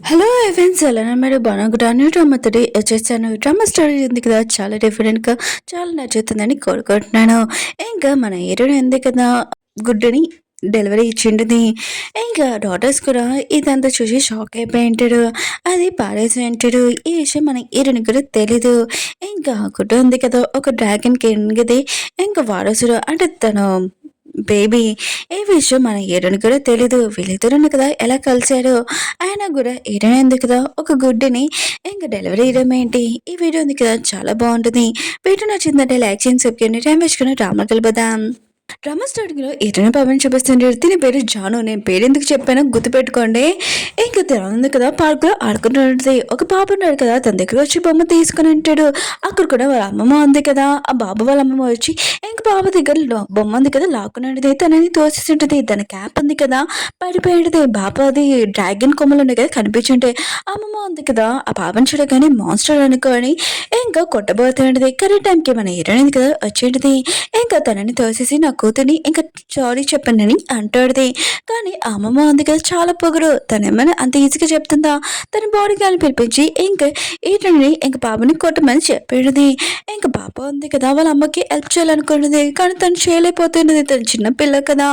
Hello Evans ఎలా మీరు బాగున్నాను డ్రామా తోటి వచ్చేసాను. డ్రామా స్టోరీ ఉంది కదా, చాలా డిఫరెంట్గా చాలా నచ్చుతుందని కోరుకుంటున్నాను. ఇంకా మన హీరోయిన్ ఉంది కదా, గుడ్డుని డెలివరీ ఇచ్చిండది. ఇంకా డాటర్స్ కూడా ఇదంతా చూసి షాక్ అయిపోయి ఉంటాడు. అది పారేసి ఉంటాడు. ఈ విషయం మన హీరోయిన్ కూడా తెలీదు. ఇంకా గుడ్డు ఉంది కదా, ఒక డ్రాగన్ కింగ్ది ఇంకా వారసుడు అంటే తను బేబీ. ఈ విషయం మన హీరోని కూడా తెలీదు. వీళ్ళిద్దరును కదా ఎలా కలిశారు. ఆయన కూడా హీరోయిన్ ఉంది కదా, ఒక గుడ్డిని ఇంకా డెలివరీ ఇవ్వడం ఏంటి. ఈ వీడియో ఉంది కదా, చాలా బాగుంటుంది. వీడియో నచ్చిందంటే లైక్ చేయండి, సబ్స్క్రైబ్ చేయండి, టైం వేసుకుని డ్రామా కలుపుదాం. డ్రామా స్టార్టింగ్లో ఎటైనా పవన్ చూపిస్తుంటాడు. దీని పేరు జాను. నేను పేరు ఎందుకు చెప్పానో గుర్తుపెట్టుకోండి. ఇంకా ఉంది కదా, పార్క్లో ఆడుకుంటున్నది. ఒక బాబు ఉన్నాడు కదా, తన దగ్గర వచ్చి బొమ్మ తీసుకుని ఉంటాడు. అక్కడ కూడా వాళ్ళ అమ్మమ్మ ఉంది కదా, ఆ బాబు వాళ్ళ అమ్మమ్మ వచ్చి ఇంక బాబు దగ్గర బొమ్మ ఉంది కదా లాక్కున్నది. తనని తోసేసింటది. తన క్యాప్ ఉంది కదా పడిపోయింది. బాబు అది డ్రాగన్ కొమ్మలు ఉన్నాయి కదా కనిపించుంటాయి. అమ్మమ్మ ఉంది కదా, ఆ బాబుని చూడగానే మాన్స్టర్ అనుకోని ఇంకా కొట్టబోతుంటది. కరెక్ట్ టైంకి మన హీరోయిన్ కదా వచ్చేటిది. ఇంకా తనని తోసేసి నా కూతుర్ని ఇంకా సారీ చెప్పండి అంటాడుది. కానీ అమ్మమ్మ ఉంది కదా, చాలా పొగరు. తనేమైనా అంత ఈజీగా చెప్తుందా. తన బాడీ గాని పిలిపించి ఇంకా ఈటని ఇంక బాబుని కొట్టమని చెప్పేది. ఇంకా పాప ఉంది కదా, వాళ్ళ అమ్మకి హెల్ప్ చేయాలనుకున్నది. కానీ తను చేయలేకపోతున్నది. తను చిన్న పిల్ల కదా.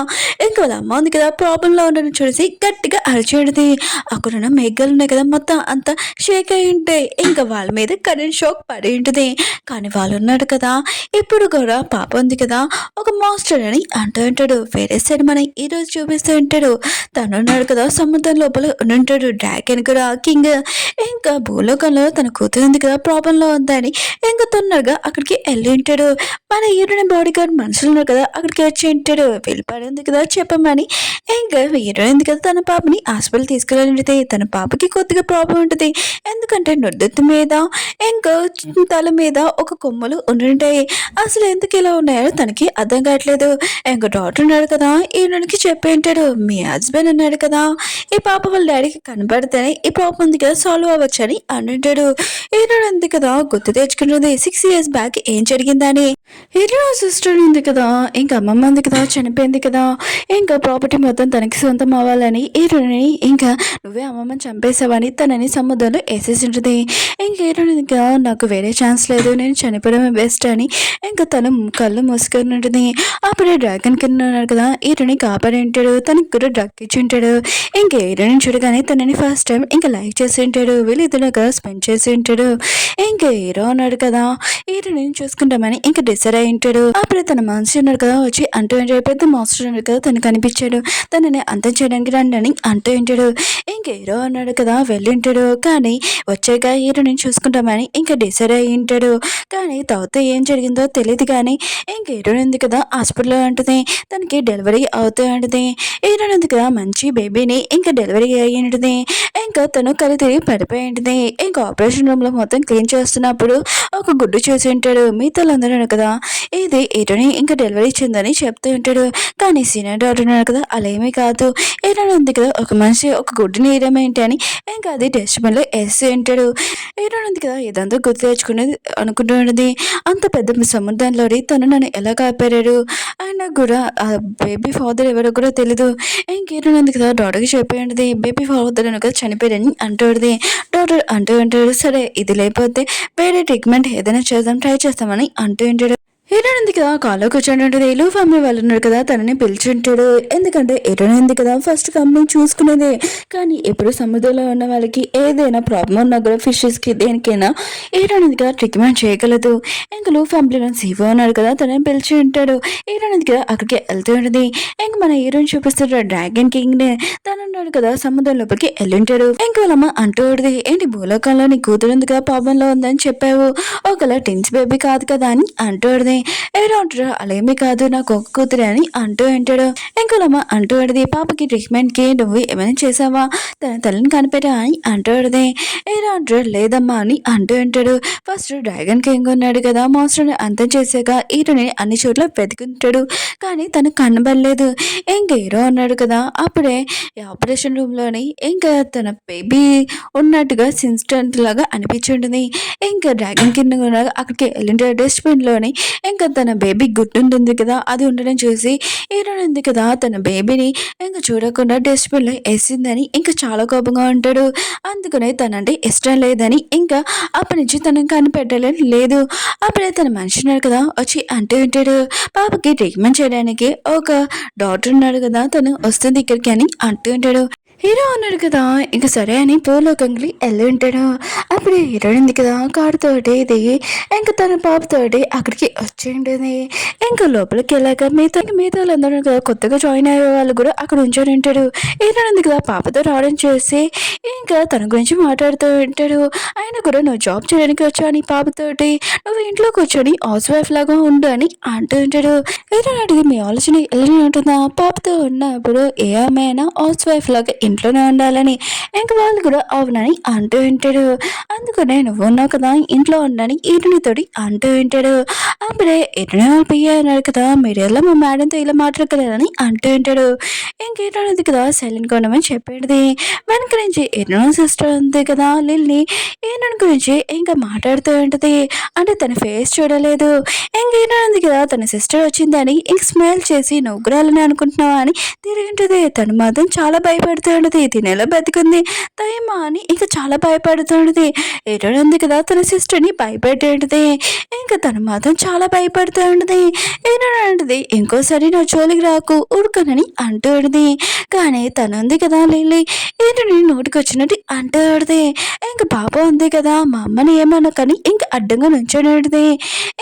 ఇంకా వాళ్ళ అమ్మ ఉంది కదా, ప్రాబ్లంలో ఉండని చూసి గట్టిగా అరిచేయడది. అక్కడున్న మేఘాలు ఉన్నాయి కదా, మొత్తం అంతా షేక్ అయి ఉంటాయి. ఇంకా వాళ్ళ మీద కరెంట్ షాక్ పడి ఉంటుంది. కానీ వాళ్ళు ఉన్నాడు కదా, ఇప్పుడు కూడా పాప ఉంది కదా, ఒక మాస్టర్ అని అంటూ ఉంటాడు. వేరే సైడ్ మనం ఈ రోజు చూపిస్తూ ఉంటాడు. తను ఉన్నాడు కదా, సముద్రం లోపల ఉంటాడు. డ్రాగన్ కూడా కింగ్. ఇంకా భూలోకంలో తన కూతురు ఉంది కదా, ప్రాబ్లంలో ఉందని ఇంకా తొందరగా అక్కడికి వెళ్ళి ఉంటాడు. మన హీరోయిన్ బాడీ గార్డ్ మనుషులు ఉన్నారు కదా, అక్కడికి వచ్చి ఉంటాడు. వెళ్ళిపడి ఉంది కదా చెప్పమని. ఇంకా హీరోయిన్ ఉంది కదా, తన పాపని హాస్పిటల్ తీసుకెళ్ళి తన పాపకి కొద్దిగా ప్రాబ్లం ఉంటుంది. ఎందుకంటే నొద్దెత్తు మీద ఇంకా తల మీద ఒక కొమ్మలు ఉండుంటాయి. అసలు ఎందుకు ఇలా ఉన్నాయో తనకి అర్థం కావట్లేదు. ఇంకా డాక్టర్ ఉన్నాడు కదా, ఈయనకి చెప్పి ఉంటాడు. మీ హస్బెండ్ ఉన్నాడు కదా, ఈ పాప వాళ్ళ డాడీకి కనపడితేనే ఈ ప్రాబ్లం ఉంది కదా సాల్వ్ అవ్వచ్చని అంటాడు. ఈయన ఉంది కదా, గుర్తు తెచ్చుకున్నది 6 years బ్యాక్ ఏం జరిగిందని. హీరో సిస్టర్ ఉంది కదా, ఇంకా అమ్మమ్మ ఉంది కదా, చనిపోయింది కదా. ఇంకా ప్రాపర్టీ మొత్తం తనకి సొంతం అవ్వాలని హీరోని ఇంకా నువ్వే అమ్మమ్మని చంపేసావని తనని సముద్రంలో వేసేసి ఉంటుంది. ఇంక హీరోని ఇంకా నాకు వేరే ఛాన్స్ లేదు, నేను చనిపోవడమే బెస్ట్ అని ఇంకా తను కళ్ళు మూసుకొని ఉంటుంది. అప్పుడే డ్రాగన్ కింద ఉన్నాడు కదా, హీరోని కాపాడి ఉంటాడు. తనకి కూడా డ్రగ్ ఇచ్చి ఉంటాడు. ఇంకా హీరోని చూడగానే తనని ఫస్ట్ టైం ఇంకా లైక్ చేసి ఉంటాడు. వీళ్ళిద్దరుగా స్పెండ్ చేసి ఉంటాడు. ఇంకా హీరో ఉన్నాడు కదా, హీరోని చూసుకుంటామని ఇంకా డిసైడ్ అయి ఉంటాడు. అప్పుడే తన మనిషి ఉన్నాడు కదా, వచ్చి అంటూ ఉంటాడు. పెద్ద మాస్టర్ ఉన్నాడు కదా, తను కనిపించాడు. తనని అంతం చేయడానికి రండి అని అంటూ ఉంటాడు. ఇంక హీరో అన్నాడు కదా, వెళ్ళి ఉంటాడు. కానీ వచ్చాక హీరోని చూసుకుంటామని ఇంకా డిసైడ్ అయి ఉంటాడు. కానీ తర్వాత ఏం జరిగిందో తెలియదు. కానీ ఇంక హీరోయిన్ ఉంది కదా, హాస్పిటల్లో ఉంటుంది. తనకి డెలివరీ అవుతూ ఉంటుంది. హీరోయిన్ ఉంది కదా, మంచి బేబీని ఇంకా డెలివరీ అయ్యి ఉంటుంది. ఇంకా తను కళ్ళు తిరిగి పడిపోయి ఉంటుంది. ఇంకా ఆపరేషన్ రూమ్లో మొత్తం క్లీన్ చేస్తున్నప్పుడు ఒక గుడ్డు చూసి ఉంటాడు. మిగతాలందరూ కదా, ఇది హీరోని ఇంకా డెలివరీ ఇచ్చిందని చెప్తూ ఉంటాడు. కానీ సీనియర్ డాక్టర్ ఉన్నాడు కదా, అలా ఏమీ కాదు. హీరోయిన్ ఉంది కదా, ఒక మనిషి ఒక గుడ్డుని వేయడం ఏంటి అని ఇంకా అది డస్ట్బిన్లో వేసి ఉంటాడు. హీరోయిన్ ఉంది కదా, ఇదంతా గుర్తు తెచ్చుకునేది అనుకుంటున్నది. అంత పెద్ద సముద్రంలోని తను నన్ను ఎలా కాపాడాడు, ఆయన కూడా ఆ బేబీ ఫాదర్ ఎవరో కూడా తెలీదు. ఇంక హీరోయిన్ ఉంది కదా, డాక్టర్కి చెప్పేది బేబీ ఫాదర్ అని కదా చనిపోయాడని అంటాడుది. డాక్టర్ అంటూ ఉంటాడు, సరే ఇది లేకపోతే వేరే ట్రీట్మెంట్ ఏదైనా చేద్దాం, ట్రై చేస్తామని అంటూ ఉంటాడు. హీరోయిన్ ఉంది కదా, కాల్లో కూర్చొని ఉంటుంది. ఇల్లు ఫ్యామిలీ వాళ్ళు ఉన్నారు కదా, తనని పిలిచుంటాడు. ఎందుకంటే హీరోయిన్ ఉంది కదా, ఫస్ట్ కంపెనీ చూసుకునేది. కానీ ఎప్పుడు సముద్రంలో ఉన్న వాళ్ళకి ఏదైనా ప్రాబ్లం ఉన్నా కూడా ఫిషెస్కి దేనికైనా హీరోయిన్ ఉంది కదా ట్రీట్మెంట్ చేయగలదు. ఇంకా లూ ఫ్యామిలీలో సీవో ఉన్నాడు కదా, తనని పిలిచి ఉంటాడు. హీరోయిన్ ఉంది కదా, అక్కడికి వెళ్తూ ఉంటుంది. ఇంక మన హీరోయిన్ చూపిస్తాడు డ్రాగన్ కింగ్ ని. తను ఉన్నాడు కదా, సముద్రం లోపలికి వెళ్ళింటాడు. ఇంకా వాళ్ళమ్మ అంటూ ఉంటుంది, ఏంటి భూలోకంలో నీ కూతురు ఉంది కదా ప్రాబ్లంలో ఉందని చెప్పావు, ఒకలా టిన్స్ బేబీ కాదు కదా అని అంటూ ఏదో అంటారు. అలాగేమీ కాదు, నాకు ఒక కూతురే అని అంటూ ఉంటాడు. ఇంకోలమ్మ అంటూ అడిది, పాపకి ట్రీట్మెంట్ కి నువ్వు ఏమైనా చేసావా, తన తల్లిని కనిపెట్టా అని అంటూ అడిది. ఏదో అంటారు, లేదమ్మా అని అంటూ ఉంటాడు. ఫస్ట్ డ్రాగన్ కింగ్ ఉన్నాడు కదా, మాస్టర్ని అంతం చేశాక హీరోని అన్ని చోట్ల వెతుకుంటాడు. కానీ తను కనబడలేదు. ఇంకా హీరో ఉన్నాడు కదా, అప్పుడే ఆపరేషన్ రూమ్ లోని ఇంకా తన బేబీ ఉన్నట్టుగా ఇన్స్టెంట్ లాగా అనిపించుంటుంది. ఇంకా డ్రాగన్ కింద అక్కడికి వెళ్ళింటాడు. డస్ట్బిన్ లోని ఇంకా తన బేబీ గుర్తుంటుంది కదా, అది ఉండడం చూసి హీరోయిన్ ఉంది కదా తన బేబీని ఇంకా చూడకుండా డస్ట్బిన్లో వేసిందని ఇంకా చాలా కోపంగా ఉంటాడు. అందుకనే తనంటే ఇష్టం లేదని ఇంకా అప్పటి నుంచి తనని కనిపెట్టలేదు లేదు. అప్పుడే తన మనిషి ఉన్నాడు కదా వచ్చి అంటూ ఉంటాడు, పాపకి ట్రీట్మెంట్ చేయడానికి ఒక డాక్టర్ ఉన్నాడు కదా తను వస్తుంది ఇక్కడికి అని అంటూ ఉంటాడు. హీరో ఉన్నాడు కదా ఇంక సరే అని భూలోకంకి వెళ్ళి ఉంటాడు. అప్పుడు హీరోయిన్ ఉంది కదా కారుతోటి దిగి ఇంకా తన పాపతోటి అక్కడికి వచ్చి ఉంటుంది. ఇంకా లోపలికి వెళ్ళాక మిగతా వాళ్ళందరూ కదా కొత్తగా జాయిన్ అయ్యే వాళ్ళు కూడా అక్కడ ఉంచొని ఉంటాడు. హీరోయిన్ ఉంది కదా పాపతో రావడం చేసి ఇంకా తన గురించి మాట్లాడుతూ ఉంటాడు. ఆయన కూడా నువ్వు జాబ్ చేయడానికి వచ్చా అని పాపతోటి నువ్వు ఇంట్లో కూర్చొని హౌస్ వైఫ్ లాగా ఉండు అని అంటూ ఉంటాడు. హీరోయిన్ అడిగి మీ ఆలోచన ఎలా ఉంటుందా, పాపతో ఉన్నప్పుడు ఏ అమ్మాయినా హౌస్ వైఫ్ లాగా ఇంట్లోనే ఉండాలని ఇంక వాళ్ళు కూడా అవునని అంటూ ఉంటాడు. అందుకనే నువ్వు ఉన్నావు కదా ఇంట్లో ఉండని ఈటునితోటి అంటూ ఉంటాడు. అప్పుడే ఎటునే పియ్య అన్నాడు కదా మీరు ఎలా మా మేడంతో ఇలా మాట్లాడగలరని అంటూ ఉంటాడు. ఇంకేటది కదా సైలెంట్గా ఉండమని చెప్పేది. వెనక నుంచి ఎన్నో సిస్టర్ ఉంది కదా లిల్లీ ఈయన గురించి ఇంకా మాట్లాడుతూ ఉంటుంది. అంటే తన ఫేస్ చూడలేదు. ఇంకేటది కదా తన సిస్టర్ వచ్చిందని ఇంక స్మైల్ చేసి నవ్వురాలని అనుకుంటున్నావా అని తిరిగి ఉంటుంది. తను మాత్రం చాలా భయపడుతూ ఉంటుంది. తినేలా బతికుంది దయమా అని ఇంకా చాలా భయపడుతుంది. ఏడో ఉంది కదా తన సిస్టర్ని భయపెట్టేది. ఇంకా తను మాత్రం చాలా భయపడుతూ ఉంటుంది. ఏంటంటది ఇంకోసారి నా జోలికి రాకు ఊరుకనని అంటూ ఉంటుంది. కానీ తను ఉంది కదా లిల్లీ ఏంటని నోటికి వచ్చినట్టు అంటూ ఉంటుంది. ఇంక పాప ఉంది కదా మా అమ్మని ఏమన్నా కానీ ఇంక అడ్డంగా నుంచోనేది.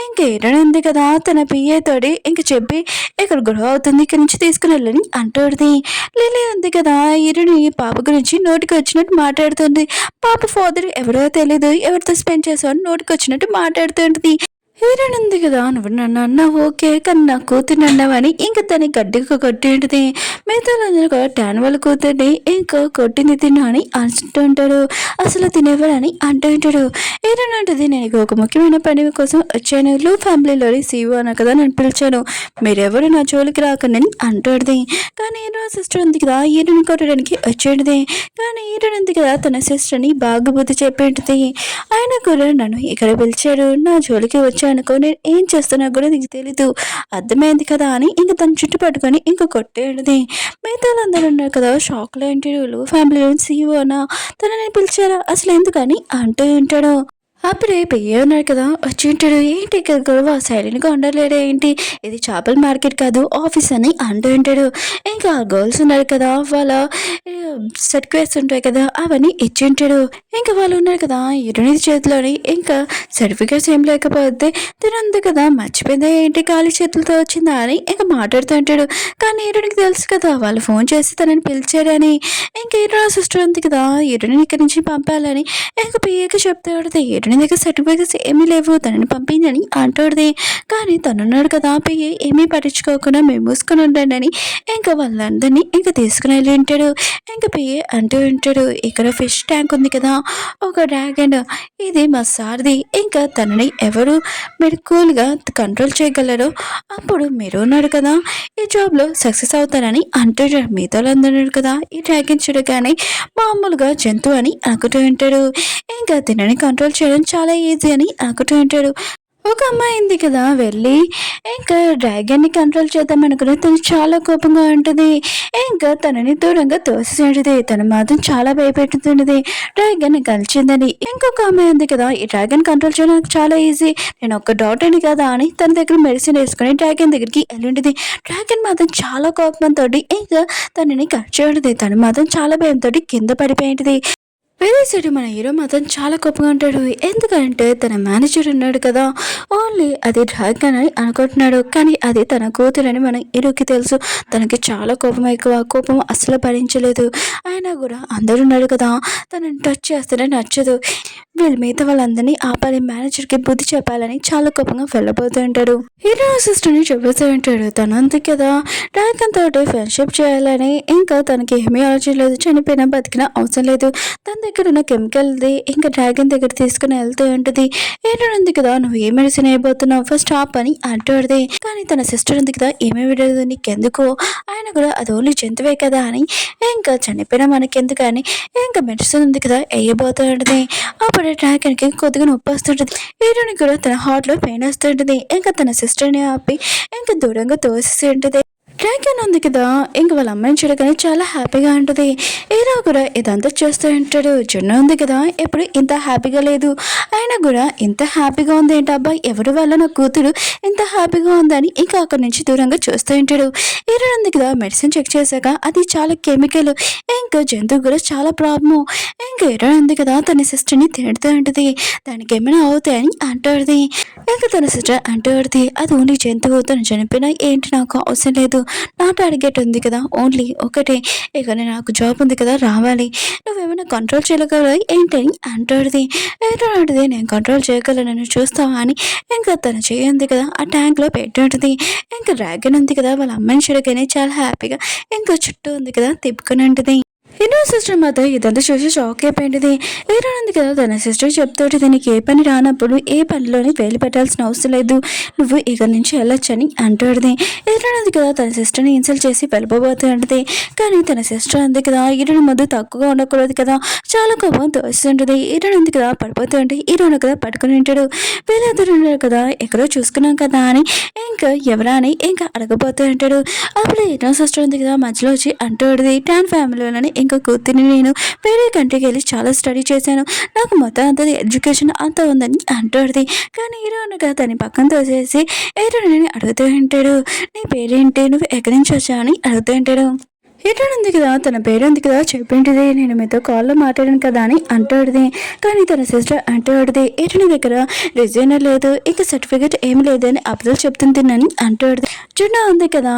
ఇంకేటని ఉంది కదా తన పియ్యతోటి ఇంక చెప్పి ఇక్కడ గొడవ అవుతుంది ఇక్కడి నుంచి తీసుకుని వెళ్ళని అంటుంది. లిల్లీ ఉంది కదా ఈరుని పాప గురించి నోటికి వచ్చినట్టు మాట్లాడుతుంది. పాప ఫాదర్ ఎవరో తెలీదు ఎవరితో స్పెండ్ చేసావు నోటికి వచ్చినట్టు మాట్లాడుతుంటుంది. హీరోయిన్ ఉంది కదా నువ్వు నన్ను అన్నావు ఓకే కానీ నా కూతురు అన్నావని ఇంకా తన గడ్డిగా కొట్టి ఉంటుంది. మిగతా కూడా టాన్ వాళ్ళ కూతుర్ని ఇంకా కొట్టింది తిన్నా అని అంటూ ఉంటాడు. అసలు తినేవాడని అంటూ ఉంటాడు. హీరోయిన్ అంటుంది నేను ఒక ముఖ్యమైన పని కోసం వచ్చాను. లూ ఫ్యామిలీలోని సీఓ అన్న కదా నేను పిలిచాను. మీరెవరు నా జోలికి రాకండి అంటుంది. కానీ హీరో సిస్టర్ ఉంది కదా హీరోని కొట్టడానికి వచ్చేది. కానీ హీరోయిన్ ఉంది కదా తన సిస్టర్ని బాగా బుద్ధి చెప్పేది. ఆయన కూడా నన్ను ఇక్కడ పిలిచాడు నా జోలికి వచ్చాను అనుకో నేను ఏం చేస్తున్నా కూడా నీకు తెలీదు అర్థమైంది కదా అని ఇంక తన చుట్టు పట్టుకొని ఇంక కొట్టేది. మిగతా వాళ్ళందరూ ఉన్నారు కదా షాక్లో ఏంటి ఫ్యామిలీ సీఓనా తనని పిలిచారా అసలు ఎందుకని అంటూ ఉంటాడు. అప్పుడే పెయ్య ఉన్నాడు కదా వచ్చి ఉంటాడు. ఏంటి ఇక్కడ గొడవ సైలెంట్గా ఉండలేడు ఏంటి ఇది చేపల మార్కెట్ కాదు ఆఫీస్ అని అంటూ ఉంటాడు. ఇంకా గర్ల్స్ ఉన్నారు కదా వాళ్ళ సర్టిఫికేట్స్ ఉంటాయి కదా అవన్నీ ఇచ్చి ఉంటాడు. ఇంకా వాళ్ళు ఉన్నారు కదా ఇరుని చేతిలోని ఇంకా సర్టిఫికేట్స్ ఏం లేకపోతే తినంది కదా మర్చిపోయిందా ఏంటి ఖాళీ చేతులతో వచ్చిందా అని ఇంకా మాట్లాడుతూ ఉంటాడు. కానీ ఇరునికి తెలుసు కదా వాళ్ళు ఫోన్ చేసి తనని పిలిచారని. ఇంకా ఇరు సిస్టర్ ఉంది కదా ఇరుని ఇక్కడి నుంచి పంపాలని ఇంకా పియ్యకి చెప్తా ఉంటుంది. ఇరుని దగ్గర సర్టిఫికేట్స్ ఏమీ లేవు తనని పంపిందని అంటాడుది. కానీ తనున్నాడు కదా పియ్య ఏమీ పట్టించుకోకుండా మేము మూసుకొని ఉండండి అని ఇంకా వాళ్ళందరినీ ఇంకా తీసుకుని వెళ్ళి ఉంటాడు. ఇంకా పియ్య అంటూ ఉంటాడు ఇక్కడ ఫిష్ ట్యాంక్ ఉంది కదా ఒక డ్రాగన్ ఇది మా సార్ది ఇంకా తనని ఎవరు మీరు కూల్గా కంట్రోల్ చేయగలరో అప్పుడు మీరు ఉన్నాడు కదా ఈ జాబ్లో సక్సెస్ అవుతారని అంటాడు. మిగతా వాళ్ళందరూ కదా ఈ డ్రాగన్ చూడగానే మామూలుగా జంతువు అని అనుకుంటూ ఉంటాడు. ఇంకా తినని కంట్రోల్ చేయడం చాలా ఈజీ అని అనుకుంటూ ఉంటాడు. ఒక అమ్మాయి ఉంది కదా వెళ్ళి ఇంకా డ్రాగన్ని కంట్రోల్ చేద్దాం అనుకుని తను చాలా కోపంగా ఉంటుంది. ఇంకా తనని దూరంగా తోసేది. తను మాత్రం చాలా భయపెడుతుండేది డ్రాగన్ కలిసిందని. ఇంకొక అమ్మాయి ఉంది కదా ఈ డ్రాగన్ కంట్రోల్ చేయడం చాలా ఈజీ నేను ఒక డాక్టర్ని కదా అని తన దగ్గర మెడిసిన్ వేసుకుని డ్రాగన్ దగ్గరికి వెళ్ళిండేది. డ్రాగన్ మాత్రం చాలా కోపంతో ఇంకా తనని కట్ చేయడది. తను మాత్రం చాలా భయంతో కింద పడిపోయింది. వేరే సైడ్ మన హీరో మాత్రం చాలా కోపంగా ఉంటాడు. ఎందుకంటే తన మేనేజర్ ఉన్నాడు కదా ఓన్లీ అది డ్రాగన్ అని అనుకుంటున్నాడు. కానీ అది తన కూతురని మన హీరోకి తెలుసు. తనకి చాలా కోపం ఎక్కువ. కోపం అసలు భరించలేదు. అయినా కూడా అందరూ ఉన్నాడు కదా తనని టచ్ చేస్తేనే నచ్చదు. వీళ్ళు మిగతా వాళ్ళందరినీ ఆపాలి మేనేజర్కి బుద్ధి చెప్పాలని చాలా కోపంగా వెళ్ళబోతూ ఉంటాడు. హీరో సిస్టర్ని చెప్పేస్తూ ఉంటాడు తనంది కదా డ్రాగన్ తోటి ఫ్రెండ్షిప్ చేయాలని ఇంకా తనకి ఏమీ ఆలోచన లేదు. చనిపోయినా బతికినా అవసరం లేదు. తన దగ్గర ఉన్న కెమికల్ది ఇంకా డ్రాగన్ దగ్గర తీసుకుని వెళ్తూ ఉంటుంది. ఏంటంది కదా నువ్వు ఏ మెడిసిన్ అయిపోతున్నావు ఫస్ట్ ఆప్ అని అంటాడుది. కానీ తన సిస్టర్ ఉంది కదా ఏమీ విడదు నీకెందుకు ఆయన కూడా అది ఓన్లీ జంతువే కదా అని ఇంకా చనిపోయినా మనకెందుకు అని ఇంకా మెడిసిన్ ఉంది కదా వేయబోతూ ఉంటుంది. అప్పుడు అప్పుడే డ్రాగన్కి కొద్దిగా నొప్పి వస్తుంటుంది. హీరోని కూడా తన హార్ట్లో పెయిన్ వస్తుంటుంది. ఇంకా తన సిస్టర్ని ఆపి ఇంకా దూరంగా తోసేసి ఉంటుంది. డ్రాగన్ ఉంది కదా, ఇంక వాళ్ళ అమ్మాయిని చూడగానే చాలా హ్యాపీగా ఉంటుంది. హీరో కూడా ఇదంతా చేస్తూ ఉంటాడు. జున్ను ఉంది కదా, ఎప్పుడు ఇంత హ్యాపీగా లేదు, అయినా కూడా ఇంత హ్యాపీగా ఉంది ఏంటి అబ్బాయి, ఎవరి వల్ల నా కూతురు ఇంత హ్యాపీగా ఉందని ఇంకా అక్కడి నుంచి దూరంగా చూస్తూ ఉంటాడు. హీరో ఉంది కదా, మెడిసిన్ చెక్ చేశాక అది చాలా కెమికల్, ఇంకా జంతువు కూడా చాలా ప్రాబ్లము. ఇంకా హీరో ఉంది కదా, తన సిస్టర్ని తిడుతూ ఉంటుంది. దానికి ఏమైనా అవుతాయని అంటాడుది. ఇంకా తన సిస్టర్ అంటాడుది, అది ఓన్లీ జంతువు, తను చనిపోయినా ఏంటి నాకు అవసరం లేదు, నా టార్గెట్ ఉంది కదా ఓన్లీ ఒకటే, ఇక నాకు జాబ్ ఉంది కదా రావాలి, నువ్వేమైనా కంట్రోల్ చేయగలవా ఏంటని అంటాడుది. ఏంటంటే నేను కంట్రోల్ చేయగలను చూస్తావా అని ఇంకా తను చేయంది కదా ఆ ట్యాంక్లో పెట్టుంటుంది. ఇంకా డ్రాగన్ ఉంది కదా, వాళ్ళ అమ్మాయిని చూడగానే చాలా హ్యాపీగా ఇంకా చుట్టూ ఉంది కదా తిప్పుకొని ఉంటుంది. హీరో సిస్టర్ మాత్రం ఇదంతా చూసి షాక్ అయిపోయింది. హీరో ఉంది కదా, తన సిస్టర్ చెప్తాడు, నీకు ఏ పని రానప్పుడు ఏ పనిలోని వేలు పెట్టాల్సిన అవసరం లేదు, నువ్వు ఇక నుంచి వెళ్ళొచ్చని అంటాడుది. హీరో ఉంది కదా, తన సిస్టర్ని ఇన్సల్ట్ చేసి వెళ్ళిపోతూ ఉంటుంది. కానీ తన సిస్టర్ ఉంది కదా, హీరోని ముందు తక్కువగా ఉండకూడదు కదా, చాలా కోపం తోస్తుంటుంది. హీరో ఉంది కదా పడిపోతూ ఉంటే హీరోని కదా పట్టుకుని ఉంటాడు. వీళ్ళిద్దరు ఉన్నారు కదా, ఎక్కడో చూసుకున్నాం కదా అని ఇంకా ఎవరా అని ఇంకా అడగబోతూ ఉంటాడు. అప్పుడు హీరో సిస్టర్ ఉంది కదా, మధ్యలో వచ్చి అంటాడుది, టాన్ ఫ్యామిలీలోని ఇంకా కూతురిని నేను వేరే కంట్రీకి వెళ్ళి చాలా స్టడీ చేశాను, నాకు మొత్తం అంతా ఎడ్యుకేషన్ అంతా ఉందని అంటాడుది. కానీ హీరో కదా తన పక్కన తోసేసి హీరోని అడుగుతూ ఉంటాడు, నీ పేరేంటి, నువ్వు ఎక్కడి నుంచి వచ్చా అని అడుగుతూ ఉంటాడు. హీరో ఉంది కదా, తన పేరు ఉంది కదా చెప్పింటిది, నేను మీతో కాల్లో మాట్లాడాను కదా అని అంటాడుది. కానీ తన సిస్టర్ అంటాడుది, హీరోని దగ్గర రిజ్యూనర్ లేదు, ఇంకా సర్టిఫికేట్ ఏమి లేదని అబ్దుల్ చెప్తుందని అంటాడుది. జున్న ఉంది కదా,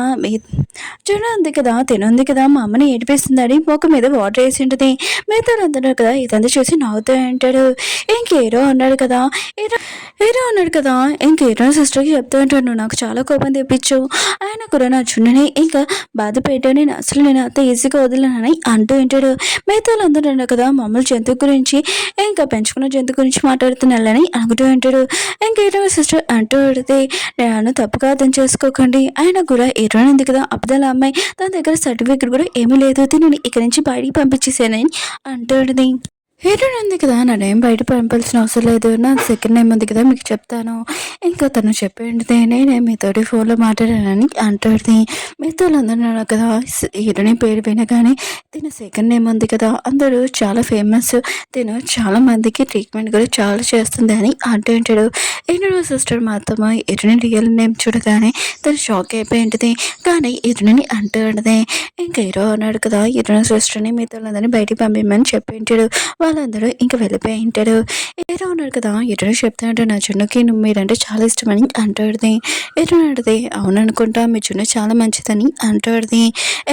జున్న ఉంది కదా, తినుంది కదా, మా అమ్మని ఏడిపిస్తుందని మొక్క మీద వాటర్ వేసి ఉంటుంది. మిగతా అందరూ కదా ఇదంతా చూసి నవ్వుతూ ఉంటాడు. ఇంక హీరో అన్నాడు కదా, హీరో అన్నాడు కదా, ఇంక హీరో సిస్టర్కి చెప్తూ ఉంటాడు, నువ్వు నాకు చాలా కోపం తెప్పించు, ఆయన కూడా నా చున్నని ఇంకా బాధ పెట్టాను, నేను అసలు నేను అంత ఈజీగా వదిలేనని అంటూ ఉంటాడు. మిగతా అందరూ అన్నారు కదా, మామూలు జంతువు గురించి ఇంకా పెంచుకున్న జంతువు గురించి మాట్లాడుతున్నాళ్ళని అనుకుంటూ ఉంటాడు. ఇంకా హీరో సిస్టర్ అంటూ ఉంటుంది, నేను తప్పుగా అర్థం చేసుకోకండి, ఆయన కూడా హీరోయిన్ ఉంది కదా అబ్దుల్ అమ్మాయి, తన దగ్గర సర్టిఫికేట్ కూడా ఏమీ లేదు, దీనిని ఇక్కడి నుంచి బయటికి పంపించేసానని అంటాడుది. హీరోయిన్ ఉంది కదా, నా నేమ్ బయట పంపాల్సిన అవసరం లేదు, నా సెకండ్ నేమ్ ఉంది కదా మీకు చెప్తాను, ఇంకా తను చెప్పేది నేనే మీతోటి ఫోన్లో మాట్లాడానని అంటాడుది. మీతో అందరూ కదా హీరోయిన్ పేరు వినగానే తిన సెకండ్ నేమ్ ఉంది కదా, అందరూ చాలా ఫేమస్, తిను చాలా మందికి ట్రీట్మెంట్ కూడా చాలా చేస్తుంది అని అంటూ ఉంటాడు. హీరో సిస్టర్ మాత్రమే హీరోయిన్ రియల్ నేమ్ చూడగానే తను షాక్ అయిపోయి ఉంటుంది. కానీ హీరోయిన్ అంటూ ఉంటుంది, ఇంకా హీరో అన్నాడు కదా, హీరోయిన్ సిస్టర్ని మీతో అందరినీ బయటికి పంపించమని చెప్పి ఉంటాడు. వాళ్ళందరూ ఇంకా వెళ్ళిపోయి ఉంటారు. హీరో ఉన్నాడు కదా, హీరోయిన్ చెప్తా ఉంటాడు, నా చున్నుకి నువ్వు మీరంటే చాలా ఇష్టమని అంటాడుది. హీరోయిన్ అడిగితే అవుననుకుంటా, మీ చున్ను చాలా మంచిదని అంటాడుది.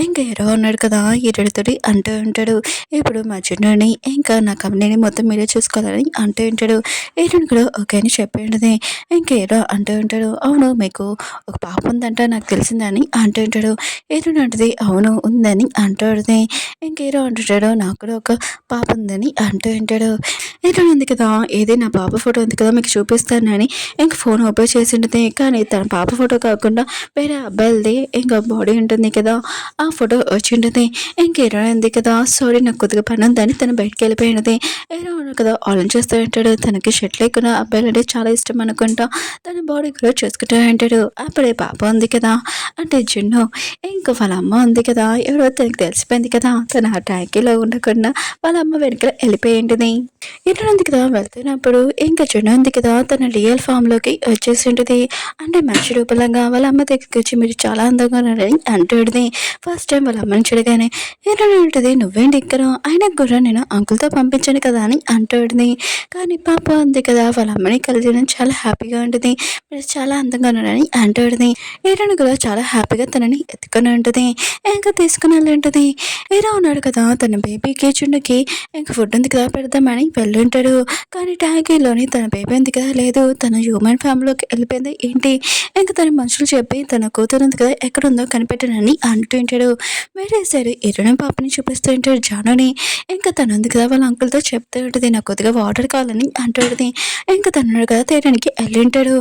ఇంకా హీరో ఉన్నాడు కదా, హీరోడితోటి అంటూ ఉంటాడు, ఇప్పుడు మా చున్నుని ఇంకా నా కంపెనీని మొత్తం మీరే చూసుకోవాలని అంటూ ఉంటాడు. హీరోయిన్ కూడా ఓకే అని చెప్పి ఉంటుంది. ఇంకా హీరో అంటూ ఉంటాడు, అవును మీకు ఒక పాప ఉందంట నాకు తెలిసిందని అంటూ ఉంటాడు. హీరోయిన్ అంటది అవును ఉందని అంటాడుది. ఇంక హీరో అంటుంటాడు, నాకు కూడా ఒక పాప ఉందని అంటూ ఉంటాడు. ఇక్కడ ఉంది కదా, ఏది నా పాప ఫోటో ఉంది కదా మీకు చూపిస్తానని ఇంక ఫోన్ ఓపెన్ చేసి ఉంటుంది. కానీ తన పాప ఫోటో కాకుండా వేరే అబ్బాయిలది ఇంకా బాడీ ఉంటుంది కదా, ఆ ఫోటో వచ్చి ఉంటుంది. ఇంక హీరో ఉంది కదా, సారీ నాకు కొద్దిగా పని ఉందని తను బయటకు వెళ్ళిపోయినది. హీరో కదా ఆలోచన చేస్తూ ఉంటాడు, తనకి షర్ట్ లేకుండా అబ్బాయిలు అంటే చాలా ఇష్టం అనుకుంటా, తన బాడీ కూడా చూసుకుంటూ ఉంటాడు. అప్పుడే పాప ఉంది కదా అంటే జున్ను, ఇంకా వాళ్ళ అమ్మ ఉంది కదా, ఎవరో తనకి తెలిసిపోయింది కదా, తన ఆ ట్యాంకీలో ఉండకుండా వాళ్ళ అమ్మ వెనక వెళ్ళిపోయి ఉంటుంది. ఇటు ఉంది కదా, వెళ్తున్నప్పుడు ఇంకా జున్ను ఉంది కదా, తన రియల్ ఫామ్లోకి వచ్చేసి ఉంటుంది. అంటే మనిషి రూపంగా వాళ్ళ అమ్మ దగ్గరికి వచ్చి మీరు చాలా అందంగా ఉన్నారని అంటాడుది. ఫస్ట్ టైం వాళ్ళ అమ్మని చూడగానే ఇటు ఉంటుంది, నువ్వేంటి ఇక్కడ, ఆయనకు కూడా నేను అంకుల్తో పంపించాను కదా అని అంటాడుది. కానీ పాప ఉంది కదా, వాళ్ళ అమ్మని కలిసి చాలా హ్యాపీగా ఉంటుంది, మీరు చాలా అందంగా ఉన్నారని అంటాడుది. హీరోని కూడా చాలా హ్యాపీగా తనని ఎత్తుకొని ఉంటుంది. ఇంకా తీసుకుని వెళ్ళి ఉంటుంది. హీరో ఉన్నాడు కదా, తన బేబీకి చుండుకి ఇంకా ఫుడ్ ఉంది కదా పెడదామని వెళ్ళుంటాడు. కానీ ట్యాంకీలోని తన బేబీ ఉంది కదా లేదు, తన హ్యూమన్ ఫ్యామిలీలోకి వెళ్ళిపోయింది ఏంటి, ఇంకా తన మనుషులు చెప్పి తన కూతురు ఉంది కదా ఎక్కడుందో కనిపెట్టనని అంటూ ఉంటాడు. వేరే సైడ్ హీరోని పాపని చూపిస్తూ ఉంటాడు జానుని. ఇంకా తను ఉంది కదా వాళ్ళ అంకుల్తో చెప్తూ ఉంటుంది, నాకు కొద్దిగా వాటర్ కావాలని అంటుంది. ఇంకా తను కదా తీయడానికి వెళ్ళింటాడు.